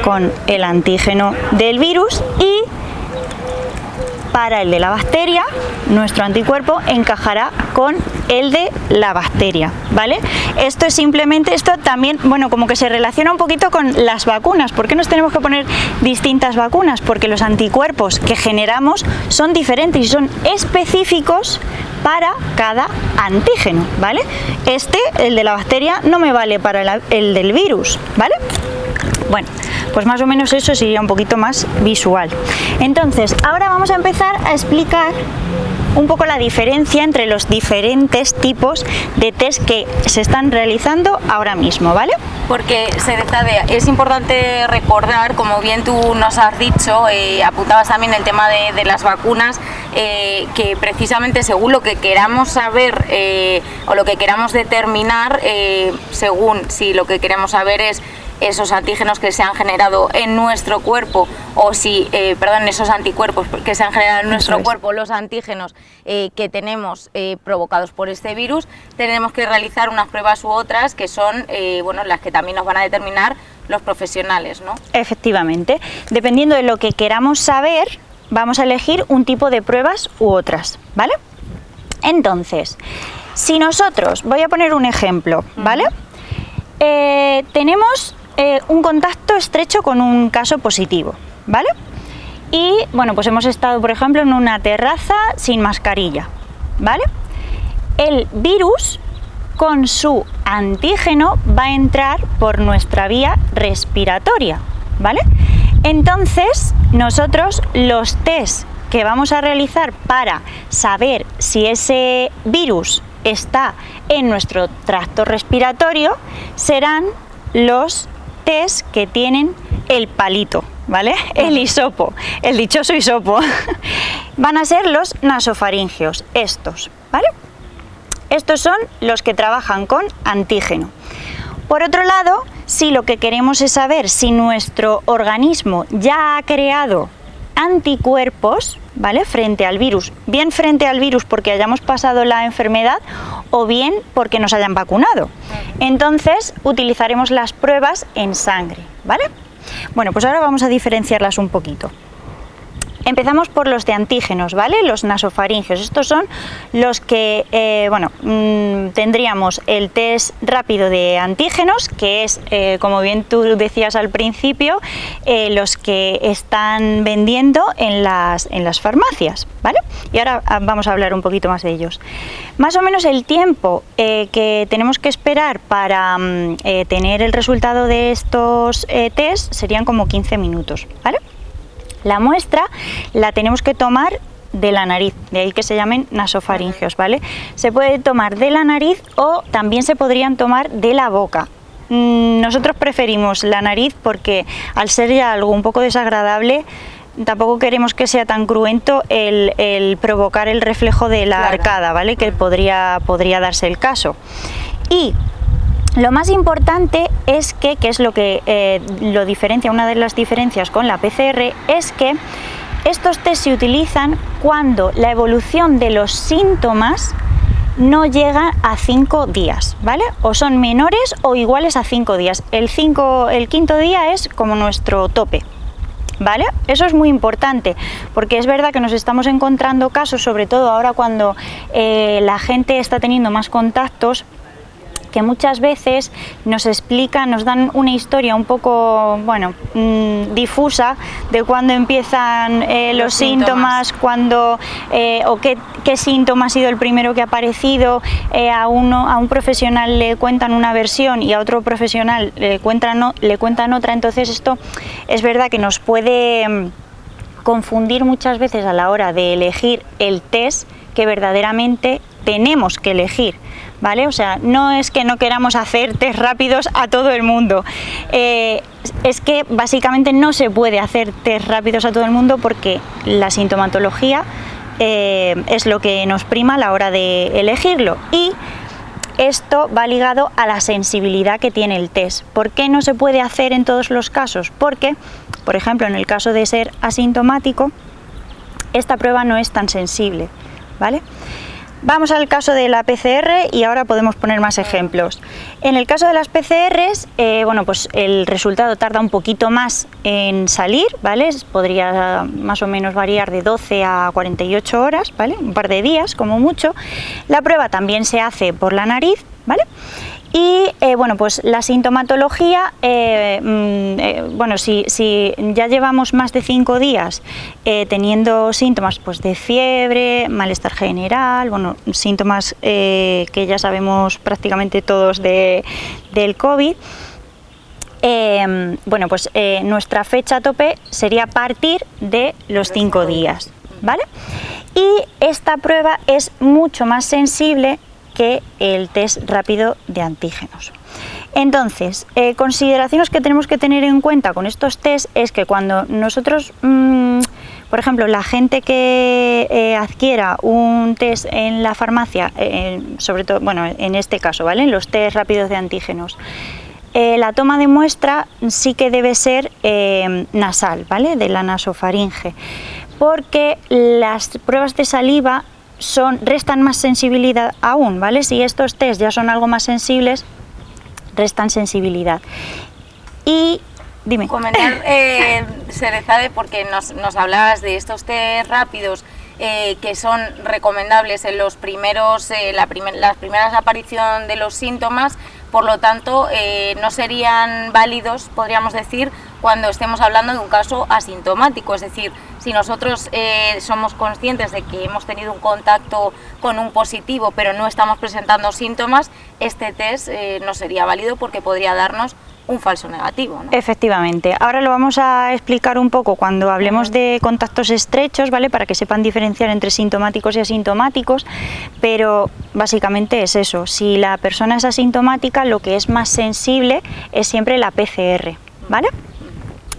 con el antígeno del virus, y para el de la bacteria, nuestro anticuerpo encajará con el de la bacteria, ¿vale? Esto es simplemente, esto también, bueno, como que se relaciona un poquito con las vacunas. ¿Por qué nos tenemos que poner distintas vacunas? Porque los anticuerpos que generamos son diferentes y son específicos para cada antígeno, ¿vale? El de la bacteria, no me vale para el del virus, ¿vale? Bueno, pues más o menos eso sería un poquito más visual. Entonces, ahora vamos a empezar a explicar un poco la diferencia entre los diferentes tipos de test que se están realizando ahora mismo, ¿vale? Porque es importante recordar, como bien tú nos has dicho, apuntabas también el tema de las vacunas, que precisamente según lo que queramos saber o lo que queramos determinar, según si lo que queremos saber es esos antígenos que se han generado en nuestro cuerpo, o si, esos anticuerpos que se han generado en nuestro cuerpo, los antígenos que tenemos provocados por este virus, tenemos que realizar unas pruebas u otras que son, las que también nos van a determinar los profesionales, ¿no? Efectivamente, dependiendo de lo que queramos saber, vamos a elegir un tipo de pruebas u otras, ¿vale? Entonces, si nosotros, voy a poner un ejemplo, ¿vale? Tenemos un contacto estrecho con un caso positivo, ¿vale? Y bueno, pues hemos estado, por ejemplo, en una terraza sin mascarilla, ¿vale? El virus con su antígeno va a entrar por nuestra vía respiratoria, ¿vale? Entonces, nosotros los test que vamos a realizar para saber si ese virus está en nuestro tracto respiratorio serán los test que tienen el palito, ¿vale? El hisopo, el dichoso hisopo. Van a ser los nasofaringeos, estos, ¿vale? Estos son los que trabajan con antígeno. Por otro lado, si lo que queremos es saber si nuestro organismo ya ha creado anticuerpos, ¿vale?, frente al virus, bien frente al virus porque hayamos pasado la enfermedad o bien porque nos hayan vacunado. Entonces utilizaremos las pruebas en sangre, ¿vale? Bueno, pues ahora vamos a diferenciarlas un poquito. Empezamos por los de antígenos, ¿vale? Los nasofaringeos. Estos son los que, tendríamos el test rápido de antígenos, que es, como bien tú decías al principio, los que están vendiendo en las farmacias, ¿vale? Y ahora vamos a hablar un poquito más de ellos. Más o menos el tiempo que tenemos que esperar para tener el resultado de estos test serían como 15 minutos, ¿vale? La muestra la tenemos que tomar de la nariz, de ahí que se llamen nasofaringeos, ¿vale? Se puede tomar de la nariz o también se podrían tomar de la boca. Nosotros preferimos la nariz porque al ser ya algo un poco desagradable, tampoco queremos que sea tan cruento el provocar el reflejo de la arcada, ¿vale? Que podría darse el caso. Y lo más importante es que es lo que lo diferencia, una de las diferencias con la PCR, es que estos test se utilizan cuando la evolución de los síntomas no llega a 5 días, ¿vale? O son menores o iguales a 5 días. El quinto día es como nuestro tope, ¿vale? Eso es muy importante, porque es verdad que nos estamos encontrando casos, sobre todo ahora cuando la gente está teniendo más contactos, que muchas veces nos explican, nos dan una historia un poco, bueno, difusa de cuándo empiezan los síntomas, cuándo o qué síntoma ha sido el primero que ha aparecido. A un profesional le cuentan una versión y a otro profesional le cuentan otra. Entonces esto es verdad que nos puede confundir muchas veces a la hora de elegir el test que verdaderamente tenemos que elegir, ¿vale? O sea, no es que no queramos hacer test rápidos a todo el mundo, es que básicamente no se puede hacer test rápidos a todo el mundo porque la sintomatología es lo que nos prima a la hora de elegirlo, y esto va ligado a la sensibilidad que tiene el test. ¿Por qué no se puede hacer en todos los casos? Porque, por ejemplo, en el caso de ser asintomático, esta prueba no es tan sensible, ¿vale? Vamos al caso de la PCR y ahora podemos poner más ejemplos. En el caso de las PCRs, bueno, pues el resultado tarda un poquito más en salir, ¿vale? Podría más o menos variar de 12 a 48 horas, ¿vale? Un par de días como mucho. La prueba también se hace por la nariz, ¿vale? Y bueno, pues la sintomatología, bueno, si ya llevamos más de 5 días teniendo síntomas pues de fiebre, malestar general, bueno, síntomas que ya sabemos prácticamente todos del COVID, bueno, pues nuestra fecha tope sería a partir de los 5 días, ¿vale? Y esta prueba es mucho más sensible que el test rápido de antígenos. Entonces, consideraciones que tenemos que tener en cuenta con estos test es que cuando nosotros, por ejemplo, la gente que adquiera un test en la farmacia, sobre todo, bueno, en este caso, ¿vale? En los test rápidos de antígenos, la toma de muestra sí que debe ser nasal, ¿vale? De la nasofaringe, porque las pruebas de saliva restan más sensibilidad aún, ¿vale? Si estos test ya son algo más sensibles, restan sensibilidad. Y dime. Comentar, Serezade, porque nos hablabas de estos test rápidos que son recomendables en los primeros, las primeras aparición de los síntomas, por lo tanto no serían válidos, podríamos decir, cuando estemos hablando de un caso asintomático, es decir, si nosotros somos conscientes de que hemos tenido un contacto con un positivo pero no estamos presentando síntomas, este test no sería válido porque podría darnos un falso negativo, ¿no? Efectivamente. Ahora lo vamos a explicar un poco cuando hablemos de contactos estrechos, ¿vale? Para que sepan diferenciar entre sintomáticos y asintomáticos, pero básicamente es eso. Si la persona es asintomática, lo que es más sensible es siempre la PCR, ¿vale?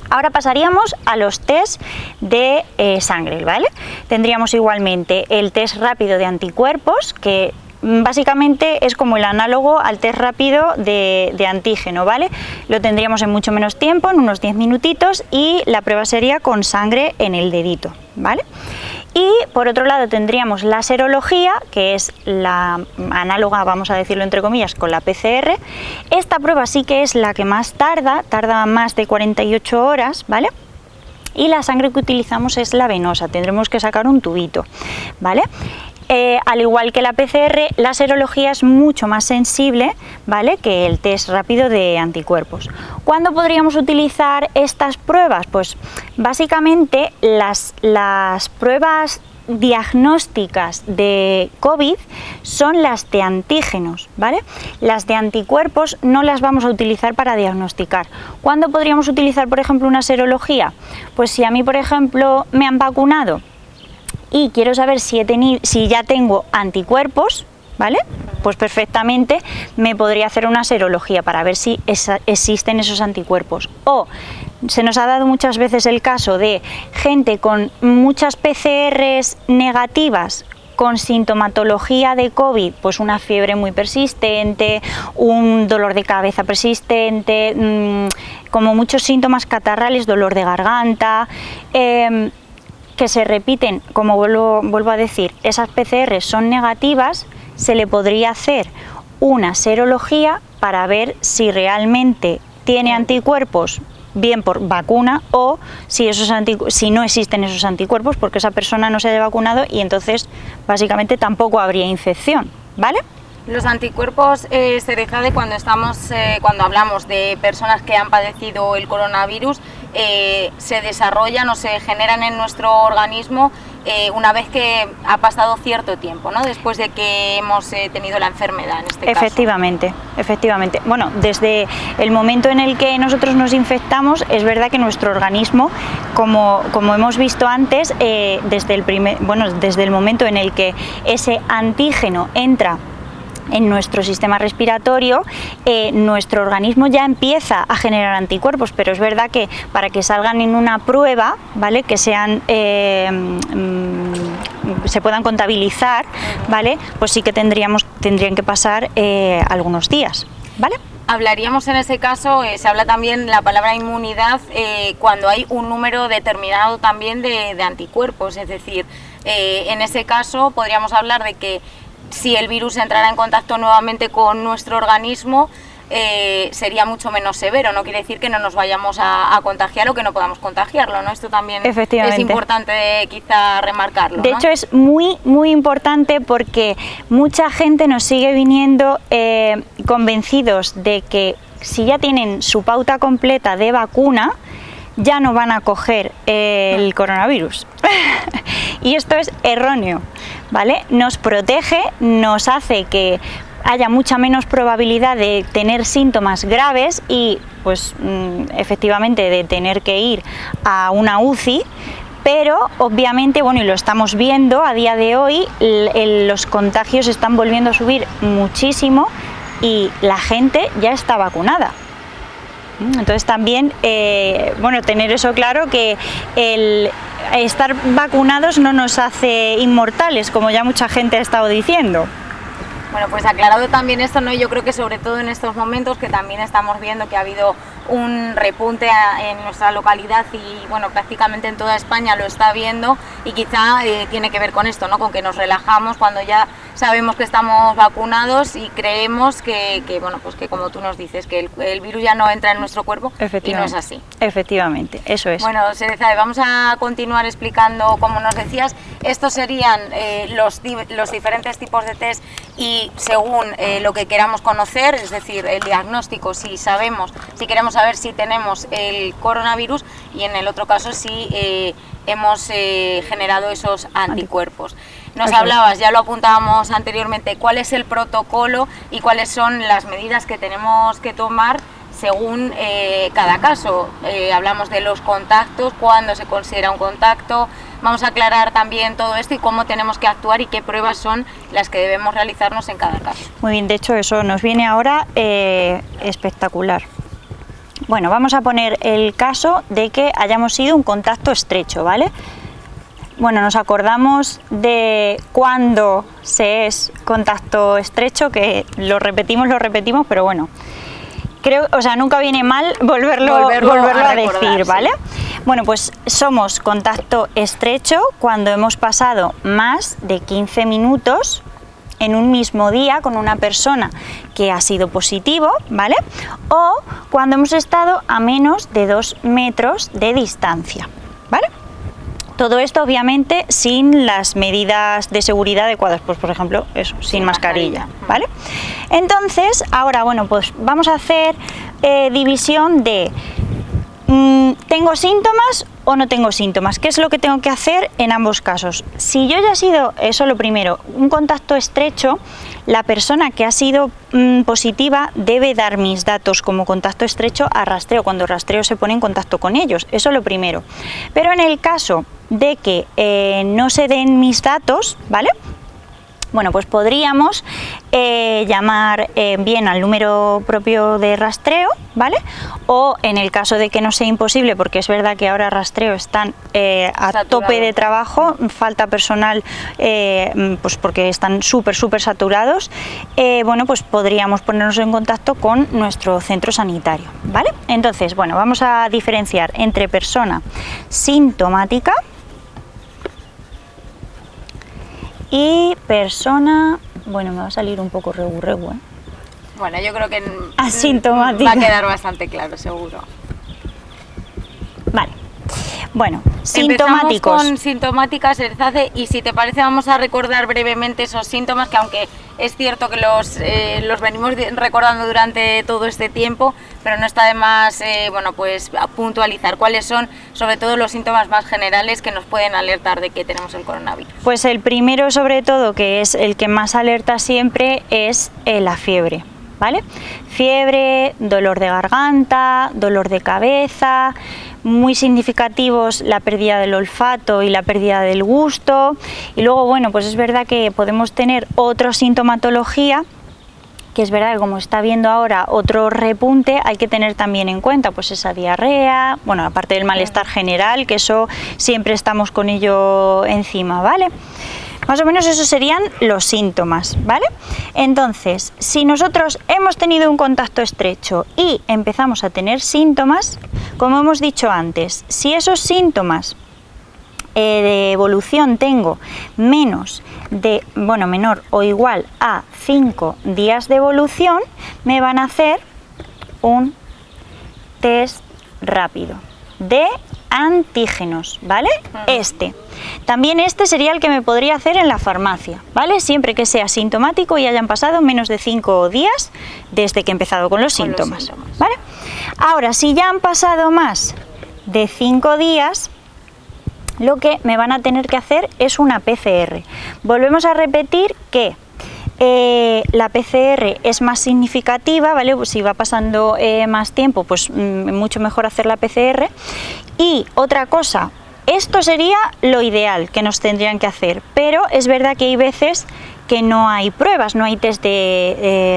Ahora pasaríamos a los test de sangre, ¿vale? Tendríamos igualmente el test rápido de anticuerpos, que básicamente es como el análogo al test rápido de antígeno, ¿vale? Lo tendríamos en mucho menos tiempo, en unos 10 minutitos, y la prueba sería con sangre en el dedito, ¿vale? Y por otro lado tendríamos la serología, que es la análoga, vamos a decirlo entre comillas, con la PCR. Esta prueba sí que es la que más tarda más de 48 horas, ¿vale? Y la sangre que utilizamos es la venosa, tendremos que sacar un tubito, ¿vale? Al igual que la PCR, la serología es mucho más sensible, ¿vale?, que el test rápido de anticuerpos. ¿Cuándo podríamos utilizar estas pruebas? Pues básicamente las pruebas diagnósticas de COVID son las de antígenos, ¿vale? Las de anticuerpos no las vamos a utilizar para diagnosticar. ¿Cuándo podríamos utilizar, por ejemplo, una serología? Pues si a mí, por ejemplo, me han vacunado y quiero saber si ya tengo anticuerpos, ¿vale? Pues perfectamente me podría hacer una serología para ver si existen esos anticuerpos. O se nos ha dado muchas veces el caso de gente con muchas PCRs negativas, con sintomatología de COVID, pues una fiebre muy persistente, un dolor de cabeza persistente, como muchos síntomas catarrales, dolor de garganta, que se repiten, como vuelvo a decir, esas PCR son negativas, se le podría hacer una serología para ver si realmente tiene anticuerpos, bien por vacuna, o si no existen esos anticuerpos porque esa persona no se haya vacunado y entonces básicamente tampoco habría infección, ¿vale? Los anticuerpos, Cerecade, cuando hablamos de personas que han padecido el coronavirus, se desarrollan o se generan en nuestro organismo una vez que ha pasado cierto tiempo, ¿no? Después de que hemos tenido la enfermedad, en este caso. Efectivamente. Bueno, desde el momento en el que nosotros nos infectamos, es verdad que nuestro organismo, como hemos visto antes, desde el momento en el que ese antígeno entra en nuestro sistema respiratorio, nuestro organismo ya empieza a generar anticuerpos, pero es verdad que para que salgan en una prueba, ¿vale?, que sean se puedan contabilizar, ¿vale?, pues sí que tendrían que pasar algunos días, ¿vale? Hablaríamos en ese caso, se habla también la palabra inmunidad cuando hay un número determinado también de anticuerpos, es decir, en ese caso podríamos hablar de que si el virus entrara en contacto nuevamente con nuestro organismo, sería mucho menos severo. No quiere decir que no nos vayamos a contagiar o que no podamos contagiarlo, ¿no? Esto también es importante quizá remarcarlo, De ¿no? hecho, es muy importante porque mucha gente nos sigue viniendo convencidos de que si ya tienen su pauta completa de vacuna, ya no van a coger el coronavirus. Y esto es erróneo, ¿vale? Nos protege, nos hace que haya mucha menos probabilidad de tener síntomas graves y, pues, efectivamente, de tener que ir a una UCI, pero obviamente, bueno, y lo estamos viendo a día de hoy, los contagios están volviendo a subir muchísimo y la gente ya está vacunada. Entonces también, tener eso claro, que el estar vacunados no nos hace inmortales, como ya mucha gente ha estado diciendo. Bueno, pues aclarado también esto, ¿no? Yo creo que sobre todo en estos momentos que también estamos viendo que ha habido un repunte en nuestra localidad y bueno, prácticamente en toda España lo está viendo y quizá tiene que ver con esto, ¿no? Con que nos relajamos cuando ya sabemos que estamos vacunados y creemos que bueno, pues que como tú nos dices, que el virus ya no entra en nuestro cuerpo y no es así. Efectivamente, eso es. Bueno, Cerecade, vamos a continuar explicando, como nos decías, estos serían los diferentes tipos de test y según lo que queramos conocer, es decir, el diagnóstico, si queremos saber si tenemos el coronavirus y en el otro caso si hemos generado esos anticuerpos. Nos hablabas, ya lo apuntábamos anteriormente, cuál es el protocolo y cuáles son las medidas que tenemos que tomar según cada caso. Hablamos de los contactos, cuándo se considera un contacto. Vamos a aclarar también todo esto y cómo tenemos que actuar y qué pruebas son las que debemos realizarnos en cada caso. Muy bien, de hecho eso nos viene ahora espectacular. Bueno, vamos a poner el caso de que hayamos sido un contacto estrecho, ¿vale? Bueno, nos acordamos de cuándo se es contacto estrecho, que lo repetimos, pero bueno, creo, o sea, nunca viene mal volverlo a decir, ¿vale? Sí. Bueno, pues somos contacto estrecho cuando hemos pasado más de 15 minutos en un mismo día con una persona que ha sido positivo, ¿vale? O cuando hemos estado a menos de 2 metros de distancia, ¿vale? Todo esto obviamente sin las medidas de seguridad adecuadas, pues por ejemplo, eso, sin mascarilla, ¿vale? Entonces, ahora, bueno, pues vamos a hacer división de ¿tengo síntomas o no tengo síntomas. ¿Qué es lo que tengo que hacer en ambos casos? Si yo ya he sido, eso lo primero, un contacto estrecho, la persona que ha sido positiva debe dar mis datos como contacto estrecho a rastreo, cuando rastreo se pone en contacto con ellos, eso lo primero. Pero en el caso de que no se den mis datos, ¿vale? Bueno, pues podríamos llamar bien al número propio de rastreo, ¿vale? O en el caso de que no sea imposible, porque es verdad que ahora rastreo están a tope de trabajo, falta personal, pues porque están súper saturados, bueno, pues podríamos ponernos en contacto con nuestro centro sanitario, ¿vale? Entonces, bueno, vamos a diferenciar entre persona sintomática y persona, bueno, me va a salir un poco regu, ¿eh? Bueno, yo creo que asintomática. Va a quedar bastante claro, seguro. Vale. Bueno, sintomáticos. Empezamos con sintomáticas, Erzate, y si te parece vamos a recordar brevemente esos síntomas que, aunque es cierto que los venimos recordando durante todo este tiempo, pero no está de más bueno, pues puntualizar cuáles son sobre todo los síntomas más generales que nos pueden alertar de que tenemos el coronavirus. Pues el primero, sobre todo, que es el que más alerta siempre, es la fiebre, ¿vale? Fiebre, dolor de garganta, dolor de cabeza, muy significativos la pérdida del olfato y la pérdida del gusto, y luego, bueno, pues es verdad que podemos tener otra sintomatología, que es verdad que como está viendo ahora otro repunte, hay que tener también en cuenta pues esa diarrea, bueno, aparte del malestar general, que eso siempre estamos con ello encima, ¿vale? Más o menos esos serían los síntomas, ¿vale? Entonces, si nosotros hemos tenido un contacto estrecho y empezamos a tener síntomas, como hemos dicho antes, si esos síntomas de evolución tengo menor o igual a 5 días de evolución, me van a hacer un test rápido de antígenos, ¿vale? También este sería el que me podría hacer en la farmacia, ¿vale? Siempre que sea sintomático y hayan pasado menos de 5 días desde que he empezado con los síntomas, ¿vale? Ahora, si ya han pasado más de 5 días, lo que me van a tener que hacer es una PCR. Volvemos a repetir que la PCR es más significativa, ¿vale? Pues si va pasando más tiempo, pues mucho mejor hacer la PCR. Y otra cosa, esto sería lo ideal que nos tendrían que hacer, pero es verdad que hay veces que no hay pruebas, no hay test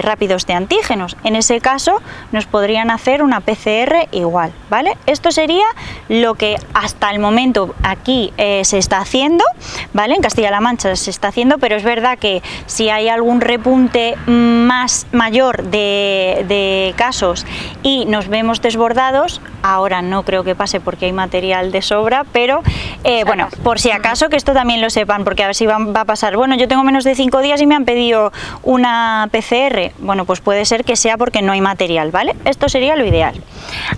rápidos de antígenos. En ese caso nos podrían hacer una PCR igual, ¿vale? Esto sería lo que hasta el momento aquí se está haciendo, ¿vale? En Castilla-La Mancha se está haciendo, pero es verdad que si hay algún repunte mayor de casos y nos vemos desbordados, ahora no creo que pase porque hay material de sobra, pero bueno, por si acaso, que esto también lo sepan, porque a ver si va a pasar, bueno, yo tengo menos de 5 días y me han pedido una PCR, bueno, pues puede ser que sea porque no hay material, ¿vale? Esto sería lo ideal.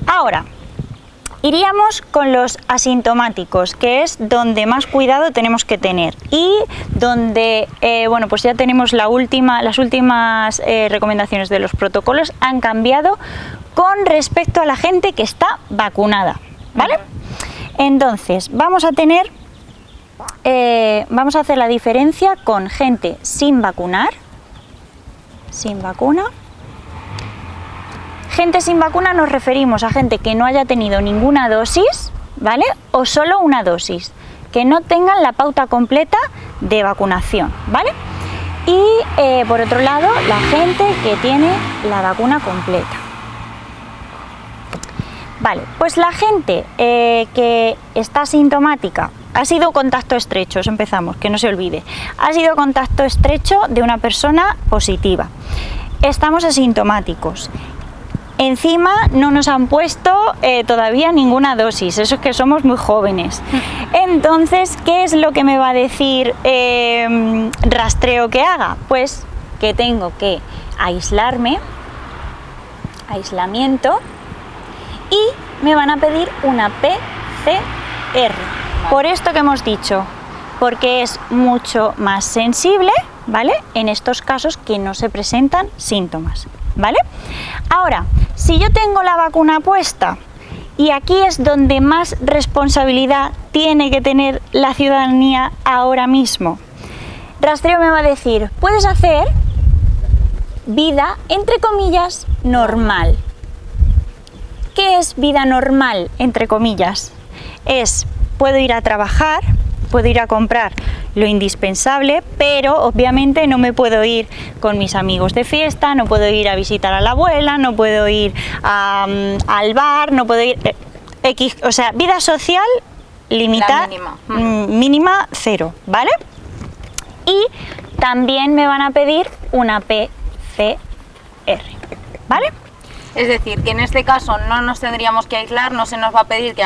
Ahora, iríamos con los asintomáticos, que es donde más cuidado tenemos que tener y donde, bueno, pues ya tenemos las últimas recomendaciones de los protocolos han cambiado con respecto a la gente que está vacunada, ¿vale? Entonces, vamos a hacer la diferencia con gente sin vacunar, sin vacuna. Gente sin vacuna nos referimos a gente que no haya tenido ninguna dosis, ¿vale? O solo una dosis, que no tengan la pauta completa de vacunación, ¿vale? Y por otro lado, la gente que tiene la vacuna completa. Vale, pues la gente que está asintomática, ha sido contacto estrecho, eso empezamos, que no se olvide, ha sido contacto estrecho de una persona positiva, estamos asintomáticos, encima no nos han puesto todavía ninguna dosis, eso es que somos muy jóvenes. Entonces, ¿qué es lo que me va a decir rastreo que haga? Pues que tengo que aislarme, aislamiento, y me van a pedir una PCR. Por esto que hemos dicho, porque es mucho más sensible, ¿vale? En estos casos que no se presentan síntomas, ¿vale? Ahora, si yo tengo la vacuna puesta Y aquí es donde más responsabilidad tiene que tener la ciudadanía ahora mismo. Rastreo me va a decir, puedes hacer vida, entre comillas, normal. ¿Qué es vida normal, entre comillas? Puedo ir a trabajar, puedo ir a comprar lo indispensable, pero obviamente no me puedo ir con mis amigos de fiesta, no puedo ir a visitar a la abuela, no puedo ir al bar, no puedo ir... o sea, vida social limitada, mínima 0, ¿vale? Y también me van a pedir una PCR, ¿vale? Es decir, que en este caso no nos tendríamos que aislar, no se nos va a pedir que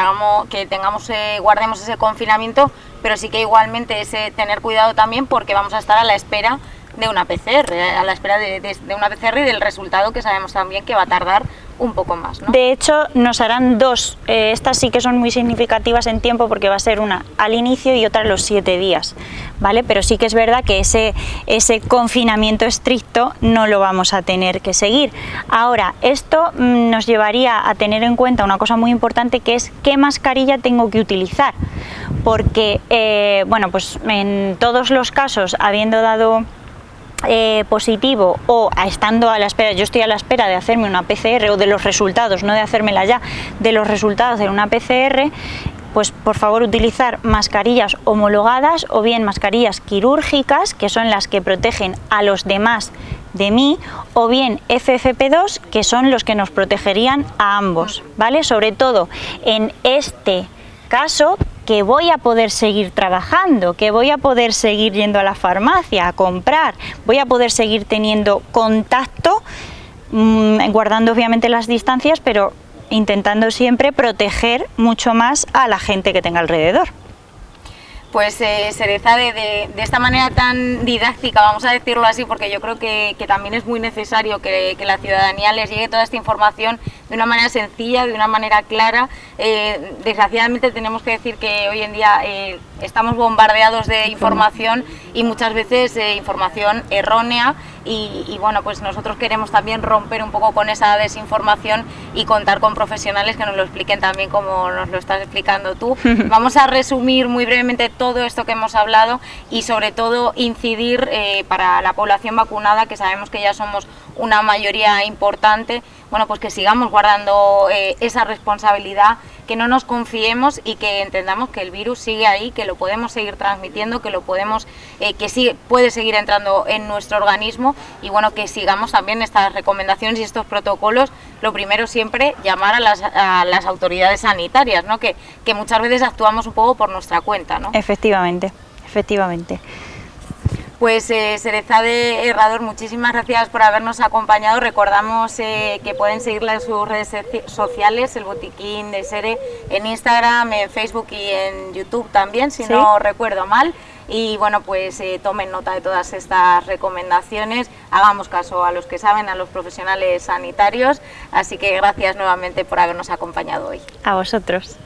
guardemos ese confinamiento, pero sí que igualmente tener cuidado también porque vamos a estar a la espera de una PCR, a la espera de una PCR y del resultado que sabemos también que va a tardar un poco más, ¿no? De hecho, nos harán 2, estas sí que son muy significativas en tiempo porque va a ser una al inicio y otra a los 7 días, ¿vale? Pero sí que es verdad que ese confinamiento estricto no lo vamos a tener que seguir. Ahora, esto nos llevaría a tener en cuenta una cosa muy importante, que es qué mascarilla tengo que utilizar, porque, bueno, pues en todos los casos, habiendo dado positivo o estando a la espera, yo estoy a la espera de hacerme una PCR o de los resultados, no de hacérmela ya, de los resultados de una PCR, pues por favor utilizar mascarillas homologadas o bien mascarillas quirúrgicas, que son las que protegen a los demás de mí, o bien FFP2, que son los que nos protegerían a ambos, ¿vale? Sobre todo en este caso, que voy a poder seguir trabajando, que voy a poder seguir yendo a la farmacia a comprar, voy a poder seguir teniendo contacto, guardando obviamente las distancias, pero intentando siempre proteger mucho más a la gente que tenga alrededor. Pues Sereza, de esta manera tan didáctica, vamos a decirlo así, porque yo creo que también es muy necesario que la ciudadanía les llegue toda esta información de una manera sencilla, de una manera clara. Desgraciadamente tenemos que decir que hoy en día estamos bombardeados de información y muchas veces información errónea y bueno, pues nosotros queremos también romper un poco con esa desinformación y contar con profesionales que nos lo expliquen también como nos lo estás explicando tú. Vamos a resumir muy brevemente todo esto que hemos hablado y sobre todo incidir para la población vacunada, que sabemos que ya somos una mayoría importante, bueno, pues que sigamos guardando esa responsabilidad, que no nos confiemos y que entendamos que el virus sigue ahí, que lo podemos seguir transmitiendo, que lo podemos, que sí puede seguir entrando en nuestro organismo y bueno, que sigamos también estas recomendaciones y estos protocolos. Lo primero siempre llamar a las autoridades sanitarias, ¿no? Que muchas veces actuamos un poco por nuestra cuenta, ¿no? Efectivamente, efectivamente. Pues Serezade Herrador, muchísimas gracias por habernos acompañado. Recordamos que pueden seguirla en sus redes sociales, el Botiquín de Sere, en Instagram, en Facebook y en YouTube también, si no recuerdo mal. Y bueno, pues tomen nota de todas estas recomendaciones, hagamos caso a los que saben, a los profesionales sanitarios. Así que gracias nuevamente por habernos acompañado hoy. A vosotros.